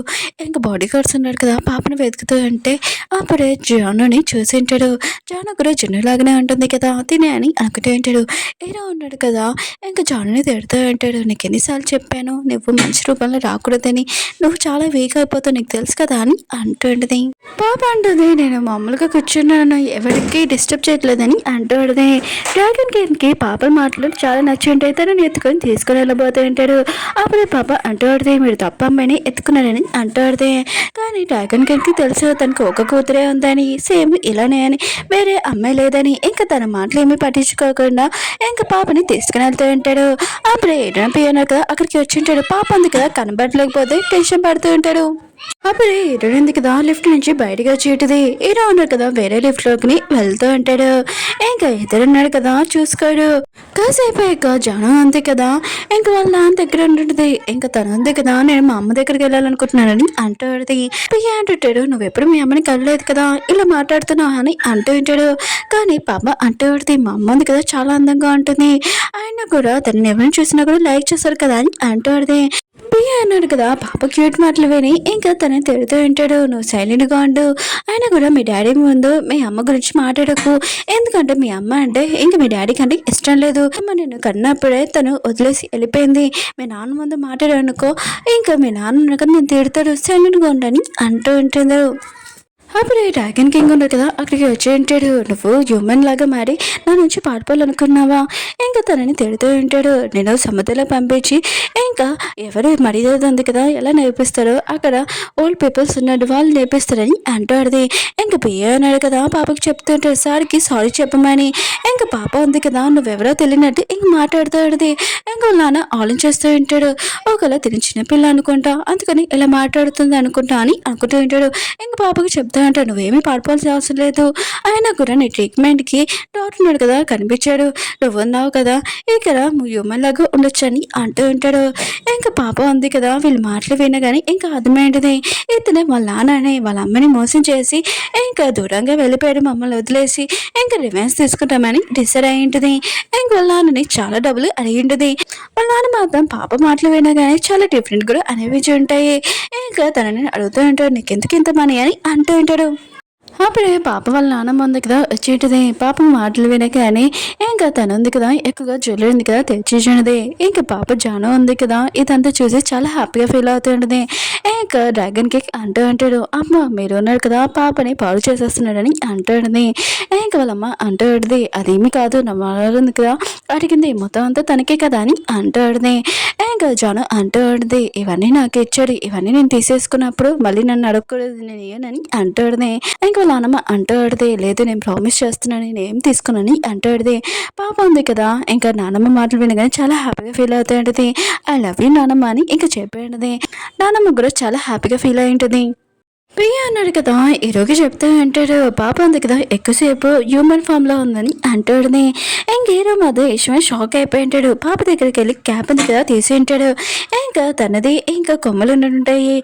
ఇంకా బాడీ గార్డ్స్ ఉన్నాడు కదా పాపను వెతుకుతూ అంటే అప్పుడే జానుని చూసి ఉంటాడు. జాను కూడా జున్ను లాగానే ఉంటుంది కదా తినే అని అనుకుంటూ ఉంటాడు. హీరో ఉన్నాడు కదా ఇంకా జానుని తిడుతూ ఉంటాడు. ఉంటాడు. నీకు ఎన్నిసార్లు చెప్పాను నువ్వు మంచి రూపంలో రాకూడదని, నువ్వు చాలా వీక్ అయిపోతావు నీకు తెలుసు కదా అని అంటుంటది. పాప అంటుంది, నేను మామూలుగా కూర్చున్నాను ఎవరికి డిస్టర్బ్ చేయట్లేదని అంటుంటది. డ్రాగన్ కింగ్కి పాప మాటలు చాలా నచ్చి ఉంటాయి. తనని ఎత్తుకొని తీసుకుని వెళ్ళబోతూ ఉంటాడు. అప్పుడే పాప అంటుంటది, మీరు తప్ప అమ్మాయిని ఎత్తుకున్నారని అంటుంటది. కానీ డ్రాగన్ కింగ్కి తెలుసు తనకు ఒక కూతురే ఉందని, సేమ్ ఇలానే అని, వేరే అమ్మాయి లేదని. ఇంకా తన మాటలు ఏమీ పట్టించుకోకుండా ఇంకా పాపని తీసుకుని వెళ్తూ ఉంటాడు. అప్పుడే ఏడన పియనర్ కదా అక్కడికి వచ్చి ఉంటాడు. పాప ఉంది కదా కనబడలేకపోతే టెన్షన్ పడుతూ ఉంటాడు. అప్పుడే హీరో ఉంది కదా లిఫ్ట్ నుంచి బయటకు వచ్చేటిది. హీరో ఉన్నారు కదా వేరే లిఫ్ట్ లోకి వెళ్తూ ఉంటాడు. ఇంకా ఎదురున్నాడు కదా చూసుకోడు. కాసేపు అయ్యాక జాను అంతే కదా ఇంకా వాళ్ళ నాన్న దగ్గర ఉంటుంది. ఇంకా తను అంతే కదా నేను మా అమ్మ దగ్గరికి వెళ్ళాలనుకుంటున్నానని అంటాడు. పియ్య అంటుంటాడు, నువ్వు ఎప్పుడు మీ అమ్మని కలలేదు కదా ఇలా మాట్లాడుతున్నావు అని అంటూ ఉంటాడు. కానీ పాప అంటూ మా అమ్మ ఉంది కదా చాలా అందంగా ఉంటుంది, ఆయన కూడా తనని ఎవరిని చూసినా కూడా లైక్ చేస్తారు కదా అని అంటాడు. పియ్య అన్నాడు కదా పాప క్యూట్ మాటలు విని ఇంకా తనని తిడుతూ ఉంటాడు. నువ్వు సైలెంట్గా ఉండు, ఆయన కూడా మీ డాడీ ముందు మీ అమ్మ గురించి మాట్లాడకు, ఎందుకంటే మీ అమ్మ అంటే ఇంకా మీ డాడీకి అంటే ఇష్టం లేదు. అమ్మ నేను కన్నప్పుడే తను వదిలేసి వెళ్ళిపోయింది, మీ నాన్న ముందు మాట్లాడనుకో ఇంకా మీ నాన్న నేను తిడతాడు, సైలెంట్గా ఉండని అంటూ ఉంటాడు. అప్పుడు డ్రాగన్ కింగ్ ఉండదు కదా అక్కడికి వచ్చి ఉంటాడు. నువ్వు హ్యూమన్ లాగా మారి నా నుంచి పారిపోవాలనుకున్నావా? ఇంకా తనని తిడుతూ ఉంటాడు. నేను సముద్రంలో పంపించి ఇంకా ఎవరు మర్యాద ఉంది కదా ఎలా నేర్పిస్తారో అక్కడ ఓల్డ్ పీపుల్స్ ఉన్నాడు వాళ్ళు నేర్పిస్తారని అంటాడు. ఇంకా పియ్య అన్నాడు కదా పాపకి చెప్తుంటాడు సార్కి సారీ చెప్పమని. ఇంకా పాప ఉంది కదా నువ్వెవరో తెలియనట్టు ఇంక మాట్లాడుతాడు. ఇంకా నాన్న ఆలోచిస్తూ ఉంటాడు, ఒకవేళ తిని చిన్నపిల్ల అనుకుంటా అందుకని ఇలా మాట్లాడుతుంది అనుకుంటా అని అనుకుంటూ ఉంటాడు. ఇంకా పాపకి చెప్తా అంటే నువ్వేమీ పాడిపోవాల్సిన అవసరం లేదు, అయినా కూడా నీ ట్రీట్మెంట్కి డాక్టర్ ఉన్నాడు కదా కనిపించాడు, నువ్వు ఉన్నావు కదా ఇక్కడ హ్యూమన్ లాగా ఉండొచ్చు అని అంటూ ఉంటాడు. ఇంకా పాప ఉంది కదా వీళ్ళు మాటలు వినగానే ఇంకా అర్థమైంది ఇతనే వాళ్ళ నాన్నని వాళ్ళ అమ్మని మోసం చేసి ఇంకా దూరంగా వెళ్ళిపోయాడు మమ్మల్ని వదిలేసి, ఇంకా రివెన్స్ తీసుకుంటామని డిసైడ్ అయి ఉంటుంది. ఇంక వాళ్ళ నాన్నని చాలా డబ్బులు అడిగి ఉంటుంది. వాళ్ళ నాన్న మాత్రం పాప మాటలు వినగానే చాలా డిఫరెంట్ కూడా అనేవి ఉంటాయి. ఇంకా తనని అడుగుతూ ఉంటాడు నీకెందుకు ఇంత మనీ అని అంటూ ఉంటాడు. అప్పుడే పాప వాళ్ళ నాన్నమ్మ ఉంది కదా వచ్చేటిది. పాప మాటలు వినగానే ఇంకా తను ఉంది కదా ఎక్కువగా జ్యువెలరీ ఉంది కదా తెచ్చిచ్చినది. ఇంకా పాప జాను ఉంది కదా ఇదంతా చూసి చాలా హ్యాపీగా ఫీల్ అవుతుంటుంది. ఇంకా డ్రాగన్ కేక్ అంటూ అంటాడు, అమ్మ మీరు ఉన్నారు కదా పాపని పాడు చేసేస్తున్నాడని అంటుంది. ఇంకా వాళ్ళమ్మ అంటూ ఉంటుంది, అదేమీ కాదు నా ఉంది కదా అడిగింది మొత్తం అంతా తనకే కదా అని అంటుంది. ఇంకా జాను అంటూ ఉంటుంది, ఇవన్నీ నాకు ఇచ్చాడు, ఇవన్నీ నేను తీసేసుకున్నప్పుడు మళ్ళీ నన్ను అడగకూడదు నేను ఇయ్యనని అంటుంది. ఇంకా వాళ్ళ నాన్నమ్మ అంటాడుదే లేదు నేను ప్రామిస్ చేస్తున్నాను నేను ఏం తీసుకున్నాను అంటాడుదే. పాప ఉంది కదా ఇంకా నాన్నమ్మ మాటలు వినగానే చాలా హ్యాపీగా ఫీల్ అవుతాడుది. ఐ లవ్ యూ నాన్నమ్మ అని ఇంకా చెప్పాడుది. నాన్నమ్మ కూడా చాలా హ్యాపీగా ఫీల్ అయి ఉంటుంది. ప్రియ అన్నాడు కదా ఈరోజు చెప్తా అంటాడు. పాప ఉంది కదా ఎక్కువసేపు హ్యూమన్ ఫామ్లో ఉందని అంటాడుది. ఇంకేరో మధ్య ఇష్టమే షాక్ అయిపోయి ఉంటాడు. పాప దగ్గరికి వెళ్ళి క్యాప్ ఉంది కదా తీసి ఉంటాడు. ఇంకా తనది ఇంకా కొమ్మలు ఉంటాయి.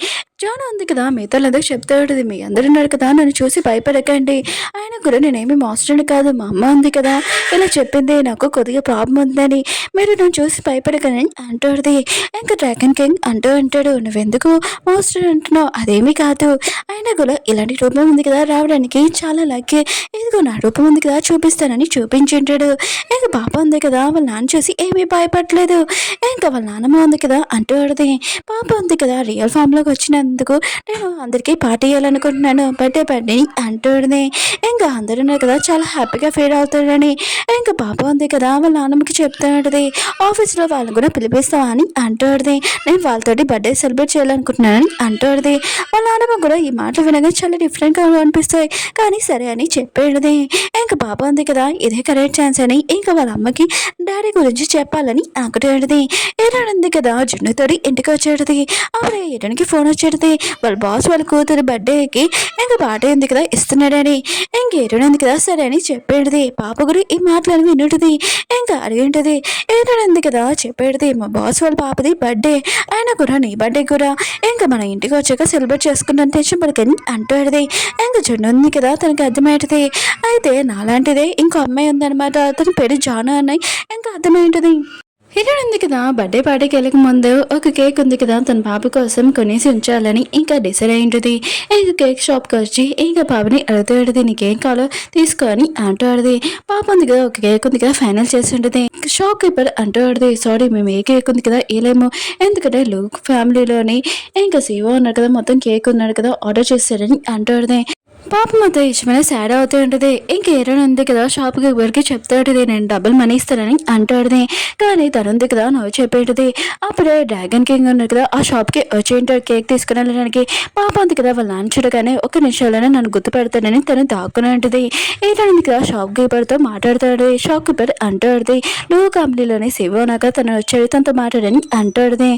జాను ఉంది కదా మీతో ఎందుకు చెప్తా ఉంటుంది, మీ అందరు ఉన్నారు కదా నన్ను చూసి భయపడకండి, ఆయన కూడా నేనేమి మాస్టర్ని కాదు మా అమ్మ ఉంది కదా ఇలా చెప్పింది నాకు కొద్దిగా ప్రాబ్లం ఉందని, మీరు నన్ను చూసి భయపడకండి అంటాడుది. ఇంకా డ్రాగన్ కింగ్ అంటూ అంటాడు నువ్వెందుకు మాస్టర్ అంటున్నావు, అదేమీ కాదు అయినా కూడా ఇలాంటి రూపం ఉంది కదా రావడానికి చాలా లక్కీ, ఇదిగో నా రూపం ఉంది కదా చూపిస్తానని చూపించుంటాడు. ఇంకా పాప ఉంది కదా వాళ్ళ నాన్న చూసి ఏమీ భయపడలేదు. ఇంకా వాళ్ళ నాన్నమ్మ ఉంది కదా అంటూ ఆడది. పాప ఉంది కదా రియల్ ఫామ్లోకి వచ్చినందుకు నేను అందరికీ పార్టీ ఇవ్వాలనుకుంటున్నాను బర్త్డే పార్టీ అంటూడది. ఇంకా అందరూ ఉన్నారు కదా చాలా హ్యాపీగా ఫీల్ అవుతాడని. ఇంకా పాప ఉంది కదా వాళ్ళ నాన్నమ్మకి చెప్తాడుది, ఆఫీస్లో వాళ్ళని కూడా పిలిపిస్తావా అని అంటూడది. నేను వాళ్ళతోటి బర్త్డే సెలబ్రేట్ చేయాలనుకుంటున్నానని అంటూడది. వాళ్ళ నాన్నమ్మ కూడా ఈ మాటలు వినగా చాలా డిఫరెంట్గా అనిపిస్తాయి కానీ సరే అని చెప్పేది. ఇంకా పాప ఉంది కదా ఇదే కరెక్ట్ ఛాన్స్ అని ఇంకా వాళ్ళ అమ్మకి డాడీ గురించి చెప్పాలని అనుకుంటేది. ఏడాడుంది కదా జున్నుతోటి ఇంటికి వచ్చేది. అప్పుడే ఏడానికి ఫోన్ వచ్చేది, వాళ్ళ బాస్ వాళ్ళ కూతురు బర్త్డేకి ఇంకా పార్టీ ఉంది కదా ఇస్తున్నాడని. ఇంకేడుంది కదా సరే అని చెప్పేది. పాప గురి ఈ మాటలను వినుంటుంది. ఇంకా అడిగింటది ఏడాడుంది కదా చెప్పేది, మా బాస్ వాళ్ళ పాపది బర్త్డే, ఆయన కూడా నీ బర్త్డే కూడా ఇంకా మన ఇంటికి వచ్చాక సెలబ్రేట్ చేసుకుంటాను టెన్షన్ పడకని అంటాడుది. ఇంకా జున్ను ఉంది కదా తనకి అర్థమవుతుంది. అయితే నాలాంటిదే ఇంకో అమ్మాయి ఉందనమాట, తన పేరు జాను అన్నాయి ఇంకా అర్థమైంటుంది. హీరోయిన్ ఉంది కదా బర్త్డే పార్టీకి వెళ్ళక ముందు ఒక కేక్ ఉంది కదా తన పాప కోసం కొనేసి ఉంచాలని ఇంకా డిసైడ్ అయింటుంది. ఇంకా కేక్ షాప్కి వచ్చి ఇంకా పాపని అడుగుతాడుది నీకేం కావాలో తీసుకొని అంటాడుది. పాప ఉంది కదా ఒక కేక్ ఉంది కదా ఫైనల్ చేసి ఉంటుంది. షాప్ కీపర్ అంటాడుది సారీ మేము ఏ కేక్ ఉంది కదా వేయలేము ఎందుకంటే లూక్ ఫ్యామిలీలోని ఇంకా సీఓ ఉన్నాడు కదా మొత్తం కేక్ ఉన్నాడు కదా ఆర్డర్ చేస్తాడని అంటాడుది. పాప మొత్తం ఇష్టమైన సాడ్ అవుతూ ఉంటుంది. ఇంకేరైనా ఉంది కదా షాప్కి ఎవరికి చెప్తాడుది నేను డబుల్ మనీ ఇస్తానని అంటాడుది. కానీ తను ఉంది కదా నువ్వు చెప్పేటిది. అప్పుడే డ్రాగన్ కింగ్ ఉన్నాడు కదా ఆ షాప్కి వచ్చి ఉంటాడు కేక్ తీసుకుని వెళ్ళడానికి. పాప ఉంది కదా వాళ్ళ నాన్న చూడగానే ఒక నిమిషంలోనే నన్ను గుర్తుపెడతానని తను దాక్కుని ఉంటుంది. ఏదైనా ఉంది కదా షాప్ కీపర్తో మాట్లాడతాడు. షాప్ కీపర్ అంటాడుది నువ్వు కంపెనీలోనే సేవ్ ఉన్నాక తను వచ్చాడు తనతో మాట్లాడని అంటాడుది.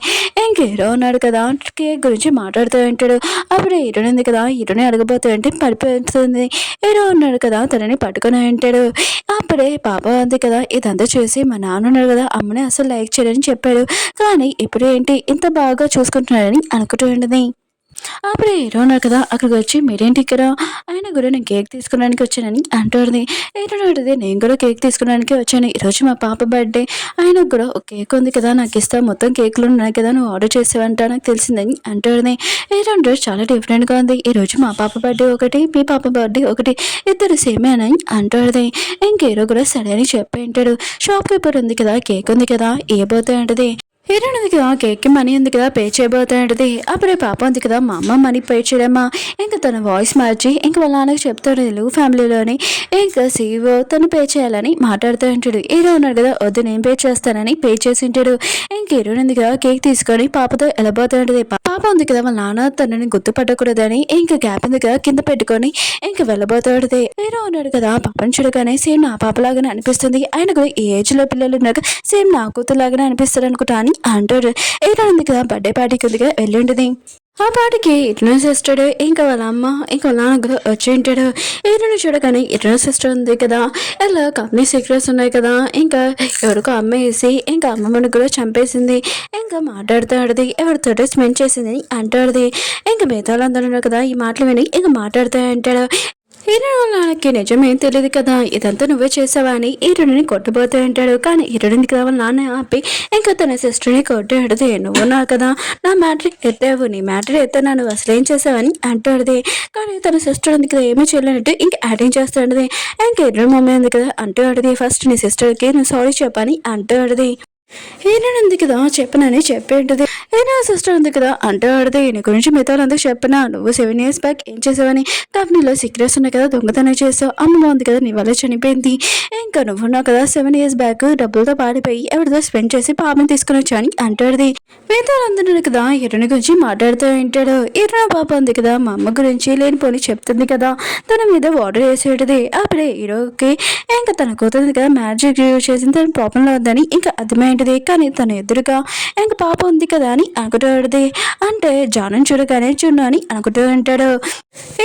ఇంకేరో ఉన్నాడు కదా కేక్ గురించి మాట్లాడుతూ ఉంటాడు. అప్పుడే హీరోని ఉంది కదా హీరోని అడగబోతూ అంటే పడిపోతుంది. హీరో ఉన్నాడు కదా తనని పట్టుకొని ఉంటాడు. అప్పుడే పాప ఉంది కదా ఇదంతా చూసి మా నాన్న ఉన్నాడు కదా అమ్మని అసలు లైక్ చేయడని చెప్పాడు కానీ ఇప్పుడు ఏంటి ఇంత బాగా చూసుకుంటున్నాడని అనుకుంటూ ఉంటుంది. అప్పుడు హీరో ఉన్నారు కదా అక్కడికి వచ్చి మీరేంటి ఇక్కడ ఆయన కూడా నేను కేక్ తీసుకోవడానికి వచ్చానని అంటుంది. హీరో అడిగితే నేను కూడా కేక్ తీసుకోవడానికి వచ్చాను ఈరోజు మా పాప బర్త్డే ఆయనకు కూడా ఒక కేక్ ఉంది కదా నాకు ఇస్తా మొత్తం కేకులు ఉన్నాయి కదా నువ్వు ఆర్డర్ చేసావంట నాకు తెలిసిందని అంటుంది. హీరో డ్రెస్ చాలా డిఫరెంట్గా ఉంది ఈరోజు మా పాప బర్త్డే ఒకటి మీ పాప బర్త్డే ఒకటి ఇద్దరు సేమే అని అంటుంది. ఇంకేరో కూడా సరే అని చెప్పి ఉంటాడు. షాప్ కీపర్ ఉంది కదా కేక్ ఉంది కదా ఏ పోతే అంటది. హీరోయిన్ ఉంది కదా కేక్కి మనీ ఉంది కదా పే చేయబోతాడు. అప్పుడే పాప ఉంది కదా మా అమ్మ మనీ పే చేయడమ్మా ఇంకా తన వాయిస్ మార్చి ఇంకా వాళ్ళ నాన్నకి చెప్తాడు తెలుగు ఫ్యామిలీలోని ఇంకా సీఓ తను పే చేయాలని మాట్లాడుతూ ఉంటాడు. హీరో ఉన్నాడు కదా వద్దు నేను పే చేస్తానని పే చేసి ఉంటాడు. ఇంక హీరోయిన్ ఉంది కదా కేక్ తీసుకొని పాపతో వెళ్ళబోతాడు. పాప ఉంది కదా వాళ్ళ నాన్న తనని గుర్తుపట్టకూడదని ఇంకా గ్యాప్ ఉంది కదా కింద పెట్టుకొని ఇంకా వెళ్ళబోతాడు. హీరో ఉన్నాడు కదా పాపని చూడగానే సేమ్ నా పాపలాగానే అనిపిస్తుంది ఆయన కూడా ఈ ఏజ్ లో పిల్లలు ఉన్నారు సేమ్ నా కూతురులాగానే అనిపిస్తారు అనుకుంటా అని అంటాడు. ఏదో ఉంది కదా బర్త్డే పార్టీకి ఉందిగా వెళ్ళింటుంది. ఆ పాటికి ఇట్లా సిస్టర్ ఇంకా వాళ్ళ అమ్మ ఇంకా వాళ్ళ నాన్న కూడా వచ్చి ఉంటాడు. ఈరోజు చూడగానే ఇట్లా సిస్టర్ ఉంది కదా ఇలా కంపెనీ సీక్రెట్స్ ఉన్నాయి కదా ఇంకా ఎవరికో అమ్మేసి ఇంకా అమ్మమ్మని కూడా చంపేసింది ఇంకా మాట్లాడుతాడుది ఎవరితో స్పెండ్ చేసింది అంటాడుది. ఇంకా మిగతా వాళ్ళందరూ ఉన్నారు కదా ఈ మాటలు విని ఇంకా మాట్లాడుతూ అంటాడు. హీరోకి నిజమేం తెలియదు కదా ఇదంతా నువ్వే చేసావా అని హీరోని కొట్టబోతూ ఉంటాడు. కానీ హీరోని కదా వాళ్ళ నాన్న ఆపి ఇంకా తన సిస్టర్ని కొట్టాడుది నువ్వు నా కదా నా మ్యాటర్ ఎత్తావు నీ మ్యాటర్ ఎత్తా నువ్వు అసలు ఏం చేసావని అంటాడుది. కానీ తన సిస్టర్ ఉంది కదా ఏమీ చేయలేనట్టు ఇంకా యాక్టింగ్ చేస్తాడుది. ఇంకా హీరో మమ్మీ ఉంది కదా అంటాడుది ఫస్ట్ నీ సిస్టర్కి నువ్వు సారీ చెప్పని అంటాడుది. హీరోయిన్ ఉంది కదా చెప్పనని చెప్పేంటది. హీరో సిస్టర్ ఉంది కదా అంటాడుది నీ గురించి మిగతా వాళ్ళందుకు చెప్పనా నువ్వు 7 years బ్యాక్ ఏం చేసావని కంపెనీలో సీక్రెట్స్ ఉన్నాయి కదా దొంగతనం చేసావు అమ్మ ఉంది కదా నీ వల్ల చనిపోయింది ఇంకా నువ్వున్నావు కదా 7 years బ్యాక్ డబ్బులతో పాడిపోయి ఎవరితో స్పెండ్ చేసి పాపని తీసుకుని వచ్చాని అంటాడుది. మిగతా వాళ్ళందరూ కదా హీరోని గురించి మాట్లాడుతూ ఉంటాడు. హీరో పాప ఉంది కదా మా అమ్మ గురించి లేనిపోని చెప్తుంది కదా తన మీద వాటర్ వేసేటది. అప్పుడే హీరోకి ఇంకా తన కూతురు కదా మ్యాజిక్ చేసింది తన ప్రాబ్లంలో ఉందని ఇంకా అర్థమైంది. కానీ తన ఎదురుగా ఇంకా పాప ఉంది కదా అని అనుకుంటాడుది. అంటే జాను చూడగానే చున్ను అని అనుకుంటూ ఉంటాడు.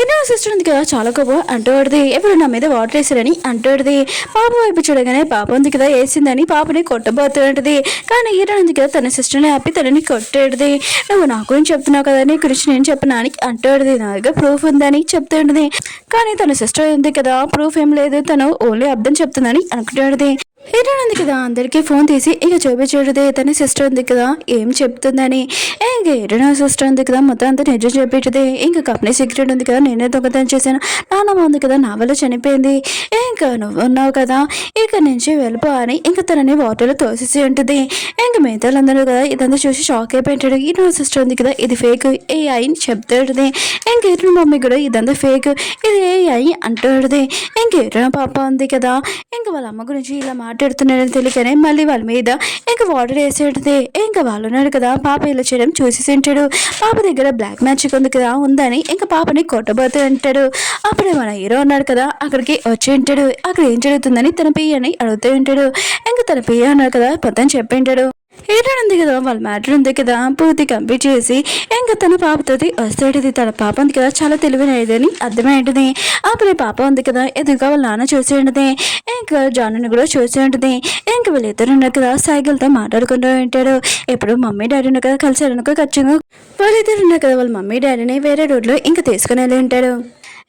ఏదో సిస్టర్ ఉంది కదా చాలా కోపం అంటాడుది ఎప్పుడు నా మీద వాటర్ వేసారని అంటాడుది. పాప వైపు చూడగానే పాప ఉంది కదా వేసిందని పాపని కొట్టబోతుంటది. కానీ హీరో ఉంది కదా తన సిస్టర్ని ఆపి తనని కొట్టాడుది. నువ్వు నా గురించి చెప్తున్నావు కదా నీ గురించి నేను చెప్పనా అని అంటాడుది. నా దగ్గర ప్రూఫ్ ఉందని చెప్తుంటది. కానీ తన సిస్టర్ ఉంది కదా ప్రూఫ్ ఏం లేదు తను ఓన్లీ అర్థం చెప్తుందని అనుకుంటాడుది. హీరో ఉంది కదా అందరికీ ఫోన్ తీసి ఇక చూపించేది తన సిస్టర్ ఉంది కదా ఏం చెప్తుందని. ఇంకా హీరో సిస్టర్ ఉంది కదా మొత్తం అంతా నిజం చెప్పేది. ఇంకా కంపెనీ సీక్రెట్ ఉంది కదా నేనే దొంగతనం చేశాను నాన్నమ్మ ఉంది కదా నా వల్ల చనిపోయింది ఇంకా నువ్వు ఉన్నావు కదా ఇక నుంచి వెళ్ళిపో అని ఇంకా తనని వాటర్లో తోసేసి ఉంటుంది. ఇంకా మిగతా వాళ్ళందరూ కదా ఇదంతా చూసి షాక్ అయిపోయింటాడు. హీరో సిస్టర్ ఉంది కదా ఇది ఫేక్ ఏఐ అని చెప్తాడుది. ఇంక హీరో మమ్మీ కూడా ఇదంతా ఫేక్ ఇది ఏఐ అంటాడుది. ఇంక హీరో పాప ఉంది కదా ఇంకా వాళ్ళ అమ్మ గురించి ఇలా మాట్లాడుతున్నాడని తెలియకనే మళ్ళీ వాళ్ళ మీద ఇంకా వాటర్ వేసేటది. ఇంకా వాళ్ళు ఉన్నాడు కదా పాప ఇలా చేయడం చూసి ఉంటాడు. పాప దగ్గర బ్లాక్ మ్యాజిక్ ఉంది కదా ఉందని ఇంకా పాపని కొట్టబోతూ ఉంటాడు. అప్పుడే మన హీరో ఉన్నాడు కదా అక్కడికి వచ్చి ఉంటాడు. అక్కడ ఏం జరుగుతుందని తన పియ్యని అడుగుతూ ఉంటాడు. ఇంకా తన పియ్య ఉన్నాడు కదా మొత్తం చెప్పి ఉంటాడు. హీరో ఉంది కదా వాళ్ళ మ్యాటర్ ఉంది కదా పూర్తి కంప్లీట్ చేసి ఇంకా తన పాపతో వస్తాడు. తన పాప ఉంది కదా చాలా తెలివైనదని అర్థమైంటుంది. అప్పుడే పాప ఉంది కదా ఎదురుగా వాళ్ళ నాన్న చూసి ఉంటుంది. ఇంకా జానుని కూడా చూసి ఉంటుంది. ఇంకా వీళ్ళిద్దరు ఉన్నారు కదా సైకిల్తో మాట్లాడుకుంటూ ఉంటాడు. ఎప్పుడు మమ్మీ డాడీ ఉన్నారు కదా కలిసి అనుకో ఖచ్చితంగా వాళ్ళిద్దరు ఉన్నారు కదా వాళ్ళ మమ్మీ డాడీని వేరే రోడ్లో ఇంకా తీసుకుని వెళ్ళి ఉంటాడు.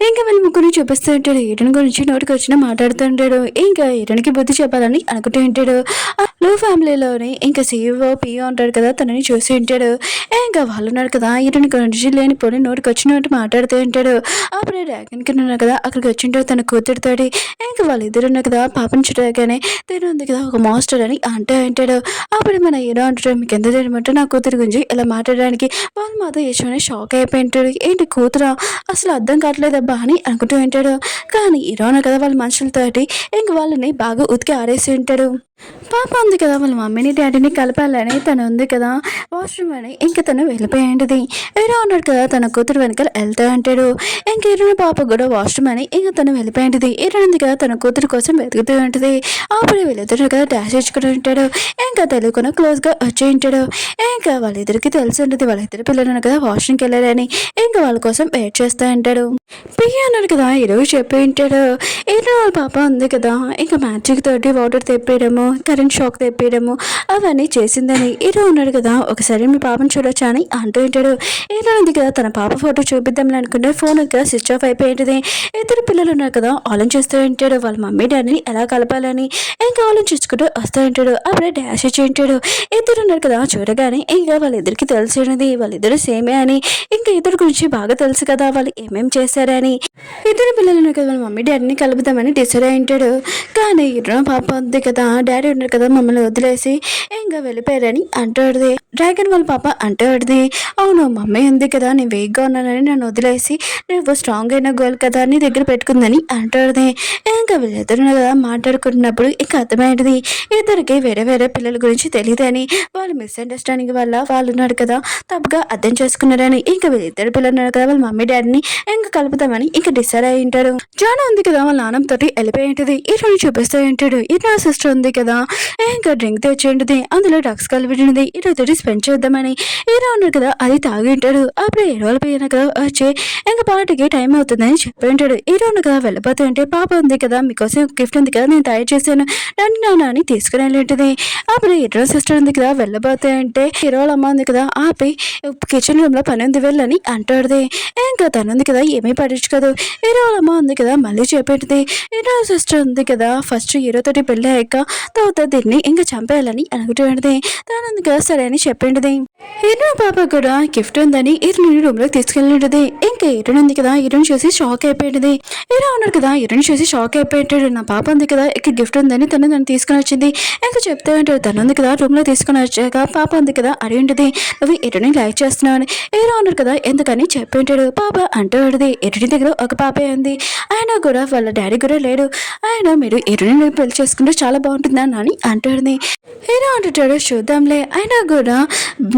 ఇంకా వీళ్ళు ముగ్గురు చూపిస్తూ ఉంటాడు. ఈడన్ గురించి నోటికి వచ్చినా మాట్లాడుతూ ఉంటాడు. ఇంకా ఈడన్కి బుద్ధి చెప్పాలని అనుకుంటూ ఉంటాడు. లో ఫ్యామిలీలోని ఇంకా సీఈఓ పిఓ ఉంటాడు కదా, తనని చూసి ఉంటాడు. ఇంకా వాళ్ళు ఉన్నారు కదా, ఈడన్ గురించి లేనిపోని నోటికి వచ్చినట్టు మాట్లాడుతూ ఉంటాడు. అప్పుడే డ్రాగన్ కింద ఉన్నారు కదా, అక్కడికి వచ్చి ఉంటాడు తన కూతురుతోటి. ఇంకా వాళ్ళిద్దరు ఉన్నారు కదా, పాపం చూడగానే తిను ఉంది కదా ఒక మాస్టర్ అని అంటూ ఉంటాడు. అప్పుడు మన హీరో అంటాడు, మీకు ఎంత తెలియమంటే నా కూతురు గురించి ఇలా మాట్లాడడానికి. వాళ్ళు మాతో యశ్వని షాక్ అయిపోయి ఉంటాడు. ఏంటి కూతురా, అసలు అర్థం కావట్లేదబ్బా అని అనుకుంటూ ఉంటాడు. కానీ హీరోనే కదా వాళ్ళ మనుషులతోటి ఇంక వాళ్ళని బాగా ఉతికి ఆరేసి ఉంటాడు. పాప ఉంది కదా, వాళ్ళ మమ్మీని డాడీని కలపాలని తను ఉంది కదా వాష్రూమ్ అని ఇంక తను వెళ్ళిపోయింది. హీరో ఉన్నాడు కదా, తన కూతురు వెనకాల వెళ్తూ ఉంటాడు. ఇంక హీరోని పాప కూడా వాష్రూమ్ అని ఇంక తను వెళ్ళిపోయింది. హీరో ఉంది కదా, తన కూతురు కోసం వెతుకుతూ ఉంటుంది. అప్పుడు వీళ్ళిద్దరు కదా డాష్ ఇచ్చుకుంటూ ఉంటాడు. ఇంకా తెలుగున క్లోజ్గా వచ్చి ఉంటాడు. ఇంకా వాళ్ళిద్దరికి తెలిసి ఉంటుంది వాళ్ళిద్దరు పిల్లలు కదా వాష్రూమ్కి వెళ్ళారని. ఇంకా వాళ్ళ కోసం వెయిట్ చేస్తూ ఉంటాడు. పియ్యి అన్నాడు కదా, ఈరోజు చెప్పి ఉంటాడు. హీరో వాళ్ళ పాప ఉంది కదా, ఇంకా మ్యాజిక్ తోటి వాటర్ తెప్పేయడము, కరెంట్ షాక్ తెప్పేయడము అవన్నీ చేసిందని. హీరో ఉన్నాడు కదా, ఒకసారి మీ పాపను చూడొచ్చా అని అంటూ ఉంటాడు. హీరో ఉంది కదా, తన పాప ఫోటో చూపిద్దామని అనుకుంటే ఫోన్ కదా స్విచ్ ఆఫ్ అయిపోయింది. ఇద్దరు పిల్లలు ఉన్నారు కదా, ఆలోచిస్తూ ఉంటాడు వాళ్ళ మమ్మీ డాడీని ఎలా కలపాలని. ఇంకా ఆలోచించుకుంటూ వస్తూ ఉంటాడు. అప్పుడే డాష్ ఇచ్చి ఉంటాడు. ఇద్దరు ఉన్నారు కదా, చూడగానే ఇంకా వాళ్ళిద్దరికి తెలిసి ఉన్నది వాళ్ళిద్దరు సేమే అని. ఇంకా ఇద్దరు గురించి బాగా తెలుసు కదా, వాళ్ళు ఏమేం చేశారని. ఇద్దరు పిల్లలు ఉన్నారు కదా, వాళ్ళ మమ్మీ డాడీని కలుపుదామని డిసైడ్ అయి ఉంటాడు. కానీ ఇద్దరు పాప ఉంది కదా, డాడీ ఉన్నారు కదా మమ్మల్ని వదిలేసి ఇంకా వెళ్ళిపోయారని అంటాడుది. డ్రాగన్ వాళ్ళ పాప అంటాడుది, అవును మమ్మీ ఉంది కదా, నేను వేగ్గా ఉన్నానని నన్ను వదిలేసి నువ్వు స్ట్రాంగ్ అయిన గర్ల్ కదా నీ దగ్గర పెట్టుకుందని అంటాడుది. ఇంకా వీళ్ళిద్దరు కదా మాట్లాడుకుంటున్నప్పుడు ఇంకా అర్థమైంది ఇద్దరికి వేరే వేరే పిల్లల గురించి తెలియదని. వాళ్ళు మిస్అండర్స్టాండింగ్ వల్ల వాళ్ళు ఉన్నారు కదా తప్పుగా అర్థం చేసుకున్నారని. ఇంకా వీళ్ళిద్దరు పిల్లలు ఉన్నారు కదా వాళ్ళ మమ్మీ డాడీని ఇంకా కలుపుతామని ఇంకా డిసైడ్ అయి ఉంటారు. జానా ఉంది కదా వాళ్ళ నాన్నతోటి వెళ్ళిపోయి ఉంటుంది. ఈ రోజు చూపిస్తూ ఉంటాడు. ఈ నా సిస్టర్ ఉంది కదా, ఇంకా డ్రింక్ తెచ్చి ఉంటుంది, అందులో డ్రగ్స్ కలిపి ఈరోజు స్పెండ్ చేద్దామని. హీరో ఉన్నారు కదా అది తాగి ఉంటాడు. అప్పుడు ఏడవల పోయిన కదా వచ్చి ఇంకా పార్టీకి టైం అవుతుందని చెప్పి ఉంటాడు. హీరో ఉన్న కదా వెళ్ళిపోతూ ఉంటే పాప ఉంది కదా మీకోసం గిఫ్ట్ ఉంది కదా నేను తయారు చేశాను రండి నాన్న అని తీసుకుని వెళ్ళింటుంది. అప్పుడు హీరో సిస్టర్ ఉంది కదా వెళ్ళబోతూ ఉంటే హీరోల అమ్మ ఉంది కదా ఆపి కిచెన్ రూమ్ లో పని ఉంది వెళ్ళని అంటాడుది. ఇంకా తను ఉంది కదా ఏమీ పట్టించుకోదు. హీరోల అమ్మ ఉంది కదా మళ్ళీ చెప్పేటిది. హీరో సిస్టర్ ఉంది కదా ఫస్ట్ హీరోతోటి పెళ్ళి అయ్యాక తర్వాత దీన్ని ఇంకా చంపేయాలని అనుకుంటుంది. తను ఉంది కదా సరే అని చెప్పింది. హీరో పాప కూడా గిఫ్ట్ ఉందని హీరోని రూమ్ లోకి తీసుకెళ్ళింటది. ఇంకా హీరోని ఉంది కదా హీరోని చూసి షాక్ అయిపోయింది. హీరో ఉన్నారు కదా హీరోని చూసి షాక్ అయిపోయాడు. నా పాప ఉంది కదా ఇక్కడ గిఫ్ట్ ఉందని తను నన్ను తీసుకుని వచ్చింది ఇంకా చెప్తూ ఉంటాడు. తను ఉంది కదా రూమ్ లో తీసుకుని వచ్చాక పాప ఉంది కదా అడిగి ఉంటుంది నువ్వు హీరోని లైక్ చేస్తున్నావు అని. హీరో ఉన్నారు కదా ఎందుకని చెప్పి ఉంటాడు. పాప అంటూ ఉంటుంది హీరోని దగ్గర ఒక పాపే ఉంది, ఆయన కూడా వాళ్ళ డాడీ కూడా లేడు, ఆయన మీరు హీరోని పెళ్లి చేసుకుంటే చాలా బాగుంటుందని అని అంటుంది. హీరో అంటుంటాడు చూద్దాంలే అయినా కూడా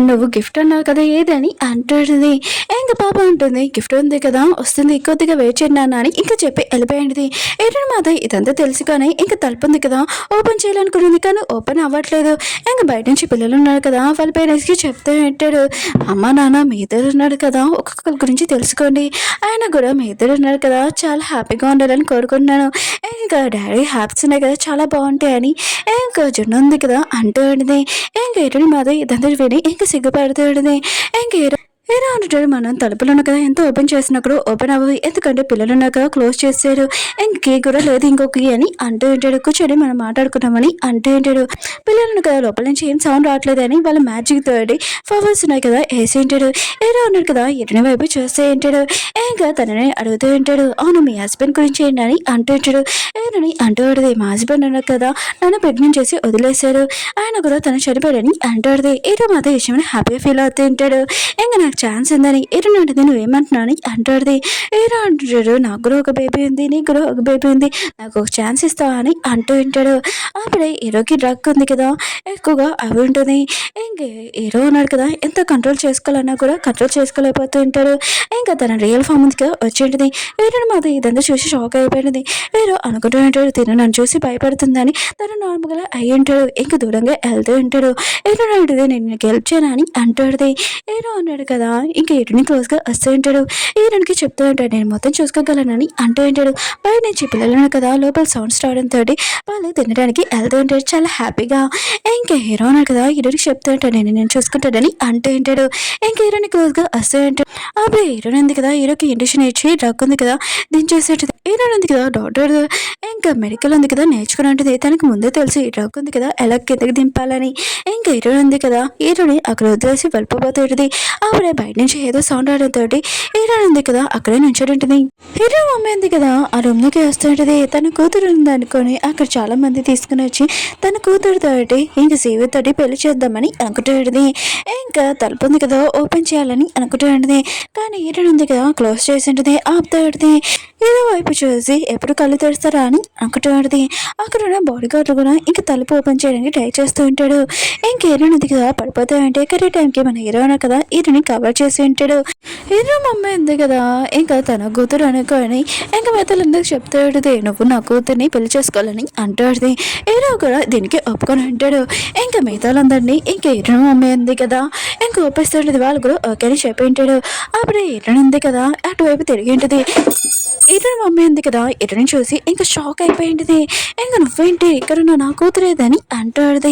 నువ్వు గిఫ్ట్ అన్నావు కదా ఏదని అంటుంది. ఇంకా పాప ఉంటుంది గిఫ్ట్ ఉంది కదా వస్తుంది కొద్దిగా వెయిట్ చేయండి అని ఇంకా చెప్పి వెళ్ళిపోయింది. ఏంటంటే మాత ఇదంతా తెలుసు కానీ ఇంకా తలుపు ఉంది కదా ఓపెన్ చేయాలనుకున్నది కానీ ఓపెన్ అవ్వట్లేదు. ఇంకా బయట నుంచి పిల్లలు ఉన్నారు కదా వాళ్ళ పేరెంట్స్కి చెప్తూ ఉంటాడు అమ్మ నాన్న మీ ఇద్దరు ఉన్నాడు కదా ఒక్కొక్కరి గురించి తెలుసుకోండి, ఆయన కూడా మీ ఇద్దరు ఉన్నారు కదా చాలా హ్యాపీగా ఉండాలని కోరుకుంటున్నాను, ఇంకా డాడీ హ్యాపీస్ ఉన్నాయి కదా చాలా బాగుంటాయని ఇంకా జున్ను ఉంది కదా అంటూ ఉంటుంది. ఇంకా ఎటుని మాద ఇదంతా విని ఇంకా సిగ్గుపడుతూ ఉంటుంది. ఇంకా హీరో అంటాడు మనం తలుపులు ఉన్న కదా ఎంత ఓపెన్ చేసినప్పుడు ఓపెన్ అవ్వదు ఎందుకంటే పిల్లలు ఉన్నాక క్లోజ్ చేశారు, ఇంక కీ కూడా లేదు ఇంకో కీ అని అంటూ ఉంటాడు. కూర్చొని మనం మాట్లాడుకున్నామని అంటూ ఉంటాడు. పిల్లలు ఉన్న కదా లోపల నుంచి ఏం సౌండ్ రావట్లేదు అని వాళ్ళ మ్యాజిక్ తోటి ఫ్లవర్స్ ఉన్నాయి కదా వేసి ఉంటాడు. హీరో ఉన్నాడు కదా ఎటుని వైపు చూస్తే ఉంటాడు. ఇంకా తనని అడుగుతూ ఉంటాడు అవును మీ హస్బెండ్ గురించి ఏంటి అని అంటూ ఉంటాడు. హీరోని అంటూ ఉంటుంది మా హస్బెండ్ ఉన్నారు కదా నన్ను ప్రెగ్నెంట్ చేసి వదిలేశారు, ఆయన కూడా తను చనిపోయాడని అంటాడుది. హీరో మాత్రం విషయమని హ్యాపీ ఫీల్ అవుతూ ఉంటాడు. ఇంకా నాకు ఛాన్స్ ఉందని. హీరోని అంటే నువ్వేమంటున్నావు అని అంటాడుది. హీరో అంటాడు నాకు కూడా ఒక బేబీ ఉంది నీకు కూడా ఒక బేబీ ఉంది నాకు ఒక ఛాన్స్ ఇస్తావా అని అంటూ ఉంటాడు. అప్పుడే హీరోకి డ్రగ్ ఉంది కదా ఎక్కువగా అవి ఉంటుంది. ఇంక హీరో ఉన్నాడు కదా ఎంత కంట్రోల్ చేసుకోవాలన్నా కూడా కంట్రోల్ చేసుకోలేకపోతూ ఉంటాడు. ఇంకా తన రియల్ ఫామ్ ఉంది కదా వచ్చేంటిది. హీరోని మాత్రం ఇదంతా చూసి షాక్ అయిపోయింది. హీరో అనుకుంటూ ఉంటాడు తిను నన్ను చూసి భయపడుతుందని, తను నార్మల్గా అయ్యి ఉంటాడు. ఇంకా దూరంగా వెళ్తూ ఉంటాడు. హీరో అంటుంది నేను నీకు హెల్ప్ చేయను అని అంటాడుది. హీరో అన్నాడు కదా కదా ఇంకా హీరోని క్లోజ్గా వస్తూ ఉంటాడు. హీరోనికి చెప్తూ ఉంటాడు నేను మొత్తం చూసుకోగలనని అంటూ ఉంటాడు. బయట నుంచి పిల్లలు కదా లోపల సౌండ్స్ రావడంతో వాళ్ళు తినడానికి వెళ్తూ ఉంటాడు చాలా హ్యాపీగా. ఇంకా హీరో అన్నాడు కదా హీరోకి చెప్తూ ఉంటాడు నేను చూసుకుంటాడని అంటూ ఉంటాడు. ఇంకా హీరోని క్లోజ్గా వస్తూ ఉంటాడు. అప్పుడు హీరోయిన్ ఉంది కదా హీరోకి ఇండక్షన్ ఇచ్చి డ్రగ్ ఉంది కదా దించేసేటది. హీరోయిన్ ఉంది కదా డాక్టర్ ఇంకా మెడికల్ ఉంది కదా నేర్చుకుని ఉంటుంది. తనకు ముందే తెలుసు ఈ డ్రగ్ ఉంది కదా ఎలా కిందకి దింపాలని. ఇంకా హీరోయిన్ ఉంది కదా హీరోని అక్కడ వదిలేసి వెళ్ళిపోతుంది. అప్పుడే బయట నుంచి ఏదో సౌండ్ రావడంతో హీరోయిన్ ఉంది కదా అక్కడే నుంచోడి ఉంటుంది. హీరో మమ్మీ ఉంది కదా ఆ రూమ్ లోకి వస్తుంటది. తన కూతురు ఉంది అనుకొని అక్కడ చాలా మంది తీసుకుని వచ్చి తన కూతురుతోటి ఇంకా సీవితోటి పెళ్లి చేద్దామని అనుకుంటుంది. ఇంకా తలుపు ఉంది కదా ఓపెన్ చేయాలని అనుకుంటుంది. కానీ హీరోయిన్ ఉంది కదా క్లోజ్ చేసి ఉంటుంది ఆపుతాడుది. హీరో వైపు చూసి ఎప్పుడు కళ్ళు తెరుస్తారా అని అనుకుంటుంది. అక్కడ ఉన్న బాడీ గార్డ్ కూడా ఇంకా తలుపు ఓపెన్ చేయడానికి ట్రై చేస్తూ ఉంటాడు. ఇంక హీరోయిన్ ఉంది కదా పడిపోతా అంటే కరెక్ట్ టైంకి మన హీరో కదా హీరోని కవర్ చేసి ఉంటాడు. హీరో మమ్మీ ఉంది కదా ఇంకా తన కూతురు అనుకోని ఇంకా మిగతాలందరికి చెప్తాడు నువ్వు నా కూతుర్ని పెళ్లి చేసుకోవాలని అంటాడు. హీరో కూడా దీనికి ఒప్పుకొని అంటాడు. ఇంకా మిగతాలందరినీ ఇంకా హీరో మమ్మీ ఉంది కదా ఇంకా ఒప్పిస్తుంటది. వాళ్ళు కూడా ఓకేని చెప్పి ఉంటాడు. అప్పుడు హీరోయిన్ ఉంది కదా అటువైపు తిరిగి ఉంటుంది. హీరోయిన్ మమ్మీ ఉంది కదా హీరోని చూసి ఇంకా షాక్ అయిపోయింది. ఇంకా నువ్వేంటి ఇక్కడ నా కూతురేదని అంటాడు.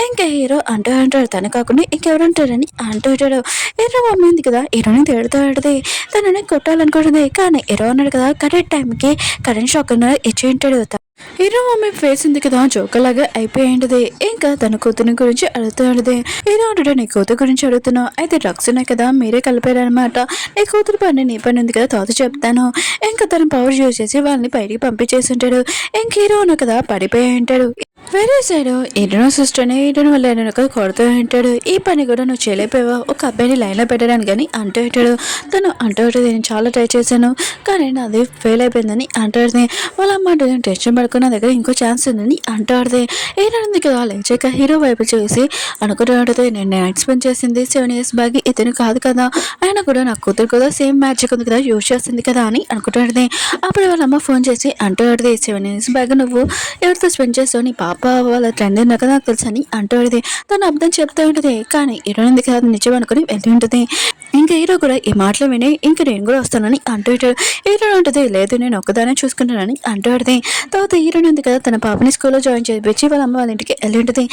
ఇంకా హీరో అంటాడు తను కాకుండా ఇంకెవరంటారని అంటాడు. హీరో మమ్మీ ఉంది కదా హీరోని తిడుతాడు. తనని కొట్టాలనుకుంటుంది. కానీ హీరో అన్నాడు కదా కరెక్ట్ టైంకి కరెంట్ షాక్ అన్నది ఇచ్చి ఉంటాడు. హీరో మమ్మీ ఫేస్ ఉంది కదా జోకలాగా అయిపోయింది. ఇంకా తన కూతురి గురించి అడుగుతాడు. హీరో అంటాడు నీ కూతురు గురించి అడుగుతున్నావు అయితే డ్రగ్స్ ఉన్నాయి కదా మీరే కలిపారనమాట. నీ కూతురు పని నీ పని ఉంది కదా తర్వాత చెప్తాను. ఇంకా తన పవర్ యూజ్ చేసి వాళ్ళని బయటికి పంపించేసి ఉంటాడు. ఇంక హీరో ఉన్న కదా పడిపోయి ఉంటాడు. వేరే సైడ్ హీరో సిస్టర్ని హీరోని వల్ల వెనక కొడుతూ ఉంటాడు. ఈ పని కూడా నువ్వు చేయలేకపోయావా ఒక అబ్బాయిని లైన్లో పెట్టడానికి కానీ అంటూ ఉంటాడు. తను అంటూ ఉంటుంది నేను చాలా ట్రై చేశాను కానీ నాది ఫెయిల్ అయిపోయిందని అంటాడుది. వాళ్ళ అమ్మ నేను టెన్షన్ పడుకున్న దగ్గర ఇంకో ఛాన్స్ ఉందని అంటాడుది. హీరో ఉంది కదా లేచాక హీరో వైపు చూసి అనుకుంటూ ఉంటుంది నేను నైట్ స్పెండ్ చేసింది 7 years బ్యాగ్ ఇతను కాదు కదా ఆయన కూడా నా కూతురు కూడా సేమ్ మ్యాజిక్ ఉంది కదా యూజ్ చేస్తుంది కదా అని అనుకుంటాడుది. అప్పుడు వాళ్ళ అమ్మ ఫోన్ చేసి అంటాడుది 7 years బ్యాగ్ నువ్వు ఎవరితో స్పెండ్ చేస్తావు నీ పాప వాళ్ళ ఫ్రెండ్ నాకు నాకు తెలుసు అని అంటాడుది. తను అర్థం చెప్తూ ఉంటుంది. కానీ హీరో ఉంది కదా నిజం అనుకుని వెళ్ళి ఉంటుంది. ఇంకా హీరో కూడా ఈ మాటలు విని ఇంకా నేను కూడా వస్తానని అంటూ హీరో ఉంటుంది లేదు నేను ఒక్కదానే చూసుకుంటానని అంటాడుది. తర్వాత హీరోని ఉంది కదా తన పాపని స్కూల్లో జాయిన్ చేయించి వాళ్ళ అమ్మ వాళ్ళ ఇంటికి వెళ్ళి ఉంటుంది.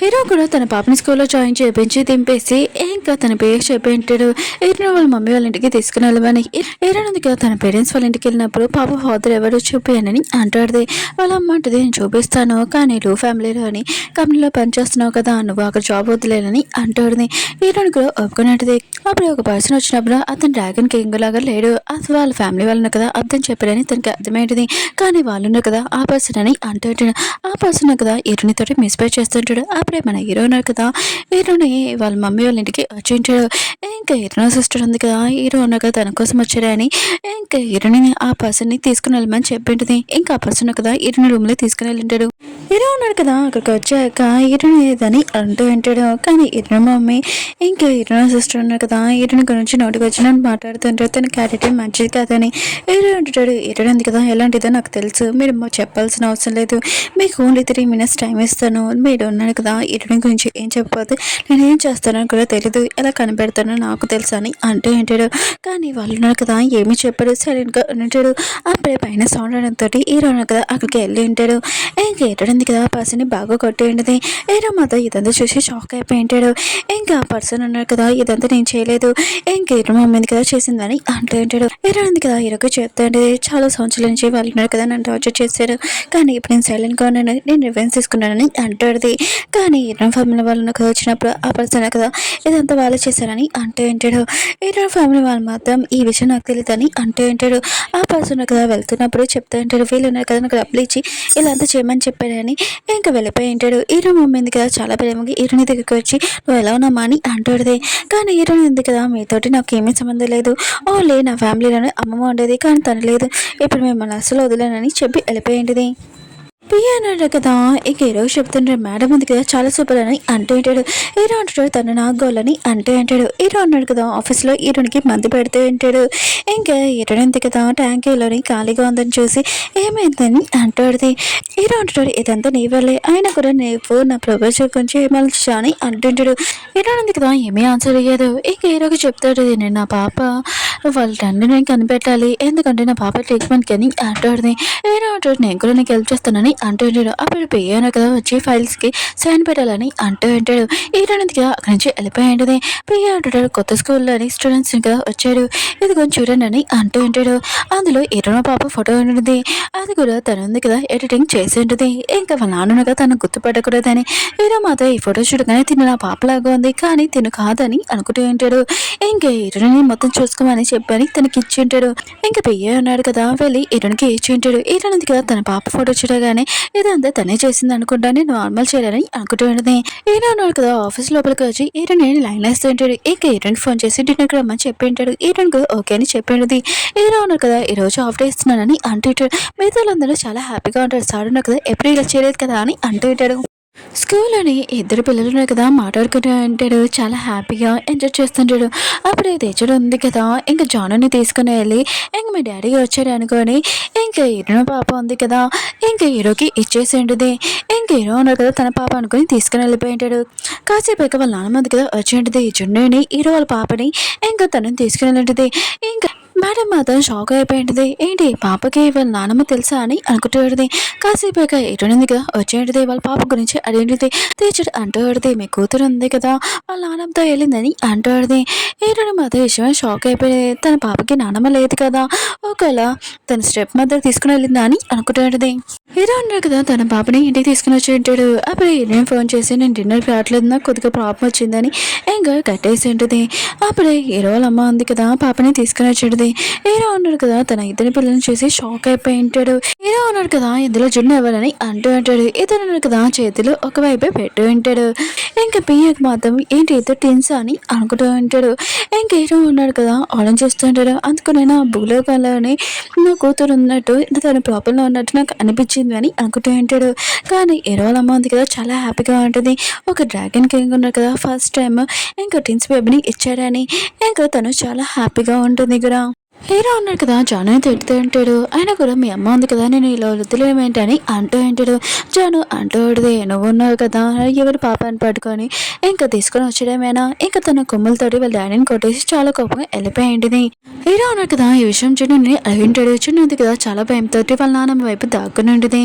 హీరో కూడా తన పాపని స్కూల్లో జాయిన్ చేయించి దింపేసి ఇంకా తన పేరు చెప్పి ఉంటాడు. హీరో వాళ్ళ మమ్మీ వాళ్ళ ఇంటికి తీసుకుని వెళ్ళమని. హీరో ఉంది కదా తన పేరెంట్స్ వాళ్ళ ఇంటికి వెళ్ళినప్పుడు పాప ఫాదర్ ఎవరు చూపియనని అంటాడుది. వాళ్ళ అమ్మ అంటుంది నేను చూపిస్తాను కానీ నువ్వు ఫ్యామిలీలో అని కంపెనీలో పనిచేస్తున్నావు కదా నువ్వు అక్కడ జాబ్ వద్దులేనని అంటాడుది. హీరోని కూడా ఒప్పుకున్నట్టుది. అప్పుడు ఒక పర్సన్ వచ్చినప్పుడు అతను డ్రాగన్ కింగ్ లాగా లేడు అసలు వాళ్ళ ఫ్యామిలీ వాళ్ళు కదా అర్థం చెప్పారని తనకి అర్థమయ్యేది. కానీ వాళ్ళు కదా ఆ పర్సన్ అని అంటాడు. ఆ పర్సన్ కదా హీరోని తోటి మిస్పేర్ చేస్తుంటాడు. అప్పుడే మన హీరో ఉన్నారు కదా హీరోని వాళ్ళ మమ్మీ వాళ్ళ ఇంటికి వచ్చి ఉంటాడు. ఇంకా హీరో సిస్టర్ ఉంది కదా హీరో ఉన్నారు కదా తన కోసం వచ్చారని ఇంకా హీరోని ఆ పర్సన్ని తీసుకుని వెళ్ళమని చెప్పింటుంది. ఇంకా ఆ పర్సన్ కదా హీరోని రూమ్ లో తీసుకుని వెళ్ళింటాడు. హీరో ఉన్నాడు కదా అక్కడికి వచ్చాక హీరోని ఏదని అంటూ ఉంటాడు. కానీ హీరో మమ్మీ ఇంకా హీరో సిస్టర్ ఉన్నారు కదా హీరోని గురించి నోటికి వచ్చిన మాట్లాడుతుంటారు. తన క్యారెక్టర్ మంచిది కాదని హీరో అంటాడు. హీరో ఉంది కదా ఎలాంటిదో నాకు తెలుసు మీరు చెప్పాల్సిన అవసరం లేదు మీకు ఓన్లీ 3 minutes టైం ఇస్తాను మీరు ఉన్నాడు కదా హీరోని గురించి ఏం చెప్పకపోతే నేను ఏం చేస్తానో కూడా తెలీదు ఎలా కనిపెడతానో నాకు తెలుసు అని అంటూ ఉంటాడు. కానీ వాళ్ళు ఉన్నారు కదా ఏమి చెప్పారు సైలెంట్గా ఉంటాడు. అప్పుడే పైన సౌండ్ అవడంతో హీరో ఉన్నారు కదా అక్కడికి వెళ్ళి ఉంటాడు. ఇంకా హీరో ఉంది కదా ఆ పర్సన్ని బాగా కొట్టి ఉంటుంది. హీరో మాత్రం ఇదంతా చూసి షాక్ అయిపోయి ఉంటాడు. ఇంకా ఆ పర్సన్ ఉన్నారు కదా ఇదంతా నేను చేయలేదు ఇంకా హీరో మమ్మీ కదా చేసిందని అంటూ ఉంటాడు. హీరో ఉంది కదా హీరోకి చెప్తాండి చాలా సంవత్సరాల నుంచి వాళ్ళు ఉన్నారు కదా నన్ను టార్చర్ చేశారు కానీ ఇప్పుడు నేను సైలెంట్గా ఉన్నాను నేను రివెన్స్ తీసుకున్నానని అంటాడుది. కానీ హీరో ఫ్యామిలీ వాళ్ళు కదా వచ్చినప్పుడు ఆ పర్సన్ కదా ఇదంతా వాళ్ళు చేశారని అంటూ ఉంటాడు. హీరో ఫ్యామిలీ వాళ్ళు మాత్రం ఈ విషయం నాకు తెలియదని అంటూ ఉంటాడు. ఆ పర్సన్ కదా వెళ్తున్నప్పుడు చెప్తూ ఉంటాడు వీళ్ళు ఉన్నారు కదా నాకు డబ్బులు ఇచ్చి ఇలా అంతా చేయమని చెప్పాడని ఇంకా వెళ్ళిపోయి ఉంటాడు. హీరో మమ్మీ ఉంది కదా చాలా ప్రేమగా హీరోని దగ్గరికి వచ్చి నువ్వు ఎలా ఉన్నామా అని అంటాడుది. కానీ హీరోని ఉంది కదా మీతోటి నాకు ఏమీ సంబంధం లేదు ఓన్లీ నా ఫ్యామిలీలోనే అమ్మమ్మ ఉండేది కానీ తను లేదు ఇప్పుడు మిమ్మల్ని అసలు వదిలేనని చెప్పి వెళ్ళిపోయింది. పియ్య అన్నాడు కదా! ఇక ఈరోజు చెప్తుంటాడు మేడం ఉంది కదా! చాలా సూపర్ అని అంటూ ఉంటాడు. హీరో అంటాడు తను నా గోల్ అని అంటూ ఉంటాడు. హీరో అన్నాడు కదా! ఆఫీస్‌లో హీరోయిన్‌కి మందు పెడుతూ ఉంటాడు. ఇంకా హీరోయిన్ ఉంది కదా! ట్యాంకీలోని ఖాళీగా ఉందని చూసి ఏమైందని అంటాడుది. హీరో అంటాడు ఇదంతా నీ వల్లే. అయినా కూడా నువ్వు నా ప్రపోజల్ గురించి ఏమలిచా అని అంటుంటాడు. హీరోయిన్ ఉంది కదా! ఏమీ ఆన్సర్ ఇయ్యదు. ఇక హీరోకి చెప్తాడు నేను నా పాప వాళ్ళ తండ్రిని కనిపెట్టాలి. ఎందుకంటే నా పాప ట్రీట్మెంట్‌కి అని అంటాడుది. హీరో అంటాడు నేను కూడా నీకు హెల్ప్ చేస్తానని అంటూ ఉంటాడు. అప్పుడు పియ్యను కదా వచ్చి ఫైల్స్‌కి సైన్ పెట్టాలని అంటూ ఉంటాడు. హీరోయిన్ ఉంది కదా అక్కడి నుంచి వెళ్ళిపోయింటది. పియ్య అంటాడు కొత్త స్కూల్‌లోని స్టూడెంట్స్ కదా వచ్చారు. ఇదిగోని చూడండి అని అంటూ ఉంటాడు. అందులో హీరోయిన్ పాప ఫోటో ఉంటుంది. అది కూడా తను ఉంది కదా ఎడిటింగ్ చేసి ఉంటుంది. ఇంకా వాళ్ళ నాన్నగా తను గుర్తుపట్టకూడదని హీరో మాత్రం ఈ ఫోటో చూడగానే తిను నా పాపలాగా ఉంది కానీ తిను కాదని అనుకుంటూ ఉంటాడు. ఇంకా హీరోని మొత్తం చూసుకోమని చెప్పని తనకి ఇచ్చి ఉంటాడు. ఇంకా పియ్య ఉన్నాడు కదా వెళ్ళి హీరోనికి ఇచ్చి ఉంటాడు. హీరోయిన్ ఉంది కదా తన పాప ఫోటో చూడగానే ఇదంతా తనే చేసింది అనుకుంటా నేను నార్మల్ చేయాలని అనుకుంటూ ఉంటుంది. హీరో ఉన్నాడు కదా ఆఫీస్ లోపలికి వచ్చి హీరోయిన్ లైన్ వేస్తూ ఉంటాడు. ఇక హీరోయిన్ ఫోన్ చేసి డిన్నర్కి రమ్మని చెప్పి ఉంటాడు. హీరోయిన్ కూడా ఓకే అని చెప్పి ఉంటుంది. హీరో ఉన్నారు కదా ఈ రోజు ఆఫ్ డే ఇస్తున్నానని అంటూ ఉంటాడు. మిగతా వాళ్ళందరూ చాలా హ్యాపీగా ఉంటారు. సార్ ఉన్నారు కదా ఎప్పుడు ఇలా చేయలేదు కదా అని అంటూ ఉంటాడు. స్కూల్‌లోని ఇద్దరు పిల్లలు ఉన్నారు కదా! మాట్లాడుకుంటూ ఉంటాడు. చాలా హ్యాపీగా ఎంజాయ్ చేస్తుంటాడు. అప్పుడే తేజుడు ఉంది కదా! ఇంక జానుని తీసుకొని వెళ్ళి ఇంక మీ డ్యాడీ వచ్చారు అనుకోని ఇంక హీరో పాప ఉంది కదా! ఇంక హీరోకి ఇచ్చేసి ఉంటది. ఇంక హీరో ఉన్నారు కదా! తన పాప అనుకోని తీసుకొని వెళ్ళిపోయి ఉంటాడు. కాసేపైక వాళ్ళ నాన్నమ్మ ఉంది కదా! వచ్చి ఉంటది. జున్నుని హీరో వాళ్ళ పాపని ఇంక తనని తీసుకొని వెళ్ళుంటది. ఇంక మేడం మాత్రం షాక్ అయిపోయి ఉంటది. ఏంటి పాపకి వాళ్ళ నాన్నమ్మ తెలుసా అని అనుకుంటూ ఉంటది. కాసేపైక హీరోయిన్ ఉంది కదా! వచ్చి ఉంటది. వాళ్ళ పాప గురించి అడిగింటది. టీచర్ అంటూ ఉంటది. మీ కూతురు ఉంది కదా! వాళ్ళ నాన్నమ్మతో వెళ్ళిందని అంటూ ఉంటది. హీరోయిన్ మాత్రం విషయం షాక్ అయిపోయి తన పాపకి నాన్నమ్మ లేదు కదా! ఒకవేళ తన స్టెప్ మదర్ తీసుకుని వెళ్ళిందా అని అనుకుంటూ ఉంటది. హీరో ఉన్నాడు కదా! తన పాపని ఇంటికి తీసుకుని వచ్చి ఉంటాడు. అప్పుడు హీరోయిన్ ఫోన్ చేసి నేను డిన్నర్‌కి రావట్లేదు నాకు కొద్దిగా ప్రాబ్లం వచ్చిందని ఇంకా కట్టేసి ఉంటది. అప్పుడే హీరో వాళ్ళ అమ్మ ఉంది కదా! పాపని తీసుకుని వచ్చి ఉంటది. హీరో ఉన్నాడు కదా! తన ఇద్దరి పిల్లల్ని చూసి షాక్ అయిపోయి ఉంటాడు. హీరో ఉన్నాడు కదా! ఇందులో జున్ను ఎవరని అంటూ ఉంటాడు. ఇతను ఉన్నాడు కదా! చేతులు ఒకవైపే పెట్టు ఉంటాడు. ఇంకా పియ్యకి మాత్రం ఏంటి ఇద్దరు టిన్స్ అని అనుకుంటూ ఉంటాడు. ఇంక హీరో ఉన్నాడు కదా! ఆలోచిస్తూ ఉంటాడు. అందుకునైనా భూలోకంలోని నా కూతురు ఉన్నట్టు తన ప్రాబ్లంలో ఉన్నట్టు నాకు అనిపించింది అని అనుకుంటూ ఉంటాడు. కానీ హీరో వాళ్ళ అమ్మ ఉంది కదా! చాలా హ్యాపీగా ఉంటుంది. ఒక డ్రాగన్ కింగ్ ఉన్నాడు కదా! ఫస్ట్ టైం ఇంకా టిన్స్ బేబీని ఇచ్చారని ఇంకా తను చాలా హ్యాపీగా ఉంటుంది కూడా. హీరో ఉన్నాడు కదా! జాను తిడుతూ ఉంటాడు. అయినా కూడా మీ అమ్మ ఉంది కదా! నేను ఇలా వదిలేమేంటి అని అంటూ ఉంటాడు. జాను అంటూ ఉంటది. నువ్వున్నావు కదా! ఎవరి పాపాన్ని పట్టుకొని ఇంకా తీసుకొని వచ్చడమేనా ఇంకా తన కొమ్ములతోటి వాళ్ళ డాడీని కొట్టేసి చాలా కోపంగా వెళ్ళిపోయి ఉంటుంది. హీరో ఉన్నాడు కదా! ఈ విషయం చున్నుని అడిగి ఉంటాడు. చున్ను ఉంది కదా! చాలా భయంతో వాళ్ళ నాన్నమ్మ వైపు దాక్కుని ఉంటుంది.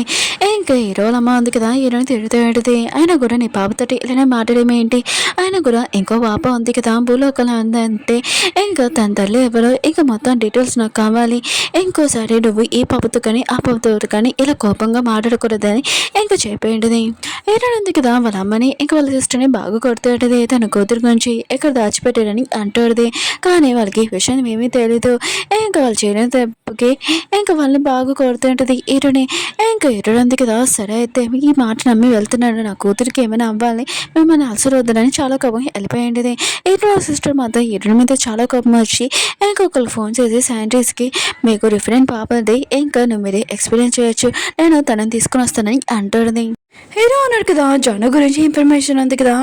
ఇంకా హీరో వాళ్ళ అమ్మ ఉంది కదా! హీరోని తిడుతూ ఉంటుంది. అయినా కూడా నీ పాపతోటి ఇలానే మాట్లాడేమేంటి అయినా కూడా ఇంకో పాప ఉంది కదా! భూలోకంలో ఉందంటే ఇంకా తన తల్లి ఎవరో ఇంకా మొత్తం డీటెయిల్స్ నాకు కావాలి. ఇంకోసారి నువ్వు ఈ పాపతో కానీ ఆ పాపతో కానీ ఇలా కోపంగా మాట్లాడకూడదని ఇంకా చెప్పేయండిది. హీరోయిన్ ఉంది కదా! వాళ్ళ అమ్మని ఇంకా వాళ్ళ సిస్టర్ని బాగా కొడుతుంటది. తన కూతురు గురించి ఎక్కడ దాచిపెట్టారని అంటాడుది. కానీ వాళ్ళకి ఈ విషయం ఏమీ తెలీదు. ఇంకా వాళ్ళు చేయడం తప్పుకి ఇంకా వాళ్ళని బాగా కొడుతుంటది హీరోని. ఇంకా హీరోయిన్ ఉంది కదా! సరే అయితే ఈ మాట నమ్మి వెళ్తున్నాడు నా కూతురికి ఏమైనా అవ్వాలి మిమ్మల్ని అలసరొద్దని చాలా కోపంగా వెళ్ళిపోయింది. హీరో సిస్టర్ మాత్రం హీరోయిన్ మీద చాలా కోపం వచ్చి ఇంకొకరు ఫోన్ చేసి సైంటిస్ట్‌కి మీకు రిఫరెంట్ పాపది ఇంకా నువ్వు మీరే ఎక్స్‌పీరియన్స్ చేయొచ్చు. నేను తనని తీసుకొని వస్తానని అంటాడుది. హీరో ఉన్నాడు కదా! జాను గురించి ఇన్ఫర్మేషన్ ఉంది కదా!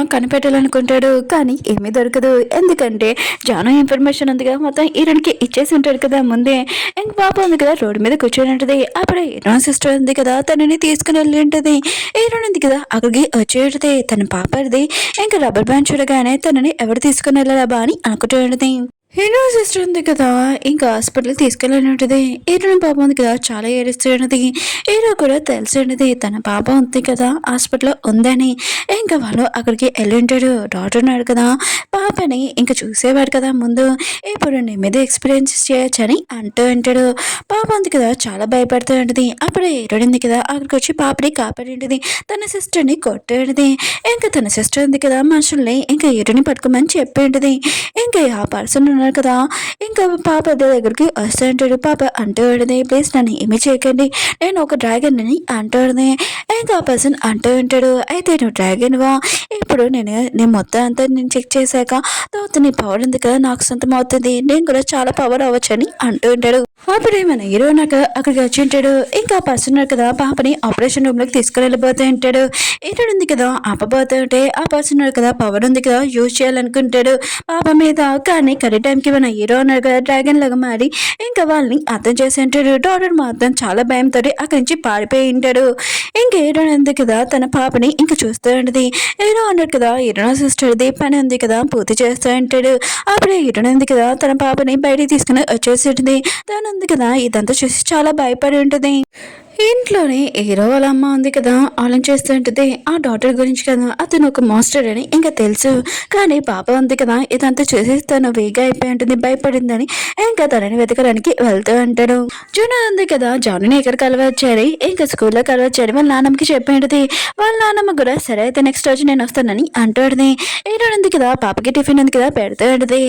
కనిపెట్టాలనుకుంటాడు. కానీ ఏమీ దొరకదు. ఎందుకంటే జాను ఇన్ఫర్మేషన్ ఉంది కదా! మొత్తం హీరోయిన్‌కి ఇచ్చేసి ఉంటాడు కదా ముందే. ఇంక పాప ఉంది కదా! రోడ్డు మీద కూర్చొని ఉంటది. అప్పుడే హీరో సిస్టర్ ఉంది కదా! తనని తీసుకుని వెళ్ళి ఉంటది. హీరోయిన్ ఉంది కదా! అక్కడికి వచ్చి ఉంటది. తన పాపది ఇంకా రబ్బర్ బ్యాండ్ చూడగానే తనని ఎవరు తీసుకుని వెళ్ళాలా అని అనుకుంటూ ఉంటది. హీరో సిస్టర్ ఉంది కదా! ఇంకా హాస్పిటల్‌కి తీసుకెళ్ళని ఉంటది. హీరోయిన్ పాప ఉంది కదా! చాలా ఏడుస్తూ ఉన్నది. హీరో కూడా తెలిసి ఉన్నది తన పాప ఉంది కదా! హాస్పిటల్‌లో ఉందని. ఇంకా వాళ్ళు అక్కడికి ఎళ్ళుంటాడు. డాక్టర్ ఉన్నాడు కదా! పాపని ఇంక చూసేవాడు కదా ముందు. ఇప్పుడు నీ మీద ఎక్స్‌పీరియన్స్ చేయొచ్చని అంటూ ఉంటాడు. పాప ఉంది కదా! చాలా భయపడుతూ ఉంటది. అప్పుడు హీరోయిన్ ఉంది కదా! అక్కడికొచ్చి పాపని కాపాడింటది. తన సిస్టర్‌ని కొట్టి ఉంటది. ఇంకా తన సిస్టర్ ఉంది కదా! మనుషుల్ని ఇంకా హీరోని పట్టుకోమని చెప్పి ఉంటది. ఇంకా ఆ పర్సన్ ఉన్నారు కదా! ఇంకా పాప దగ్గరికి వస్తూ ఉంటాడు. పాప అంటూ ఉంటది. ప్లీజ్ నన్ను ఏమీ చేయకండి. నేను ఒక డ్రాగన్‌ని అంటూ ఉంటది. ఇంకా ఆ పర్సన్ అంటూ ఉంటాడు. అయితే నువ్వు డ్రాగన్‌వా? ఇప్పుడు నేను మొత్తం అంతా నేను చెక్ చేశాక తర్వాత నీ పవర్ ఉంది కదా! నాకు సొంతం అవుతుంది. నేను కూడా చాలా పవర్ అవ్వచ్చని అంటూ ఉంటాడు. అప్పుడే మన హీరో నాకు అక్కడికి వచ్చి ఉంటాడు. ఇంకా పర్సన్ ఉన్నాడు కదా, పాపని ఆపరేషన్ రూమ్లోకి తీసుకుని వెళ్ళిపోతూ ఉంటాడు. హీరో ఉంది కదా, ఆపబోతూ ఉంటే ఆ పర్సన్ ఉన్నాడు కదా, పవర్ ఉంది కదా, యూజ్ చేయాలనుకుంటాడు పాప మీద. కానీ కరెక్ట్ టైంకి మన హీరో ఉన్నాడు కదా, డ్రాగన్ లాగా మారి ఇంకా వాళ్ళని అర్థం చేసి ఉంటాడు. డాక్టర్ మాత్రం చాలా భయంతో అక్కడి నుంచి పారిపోయి ఉంటాడు. ఇంకా హీరో ఉంది కదా, తన పాపని ఇంకా చూస్తూ ఉంటుంది. హీరో అన్నాడు కదా, హీరో సిస్టర్ది పని ఉంది కదా, పూర్తి చేస్తూ ఉంటాడు. అప్పుడే హీరో ఉంది కదా, తన పాపని బయటికి తీసుకుని వచ్చేసి ఉంటుంది. తనుంది కదా, ఇదంతా చూసి చాలా భయపడి ఉంటుంది. ఇంట్లోనే హీరో వాళ్ళ అమ్మ ఉంది కదా, ఆలోచిస్తూ ఉంటుంది ఆ డాక్టర్ గురించి కదా, అతను ఒక మాస్టర్ అని ఇంకా తెలుసు. కానీ పాప ఉంది కదా, ఇదంతా చూసి తను వేగా అయిపోయి ఉంటుంది, భయపడిందని ఇంకా తనని వెతకడానికి వెళ్తూ ఉంటాడు. జూన్ ఉంది కదా, జానుని ఎక్కడ కలవచ్చారు, ఇంకా స్కూల్లో కలవచ్చారు వాళ్ళ నాన్నమ్మకి చెప్పి ఉంటుంది. వాళ్ళ నాన్నమ్మ కూడా సరే అయితే నెక్స్ట్ రోజు నేను వస్తానని అంటుంది. హీరో ఉంది కదా, పాపకి టిఫిన్ ఉంది కదా పెడుతూ ఉంటుంది.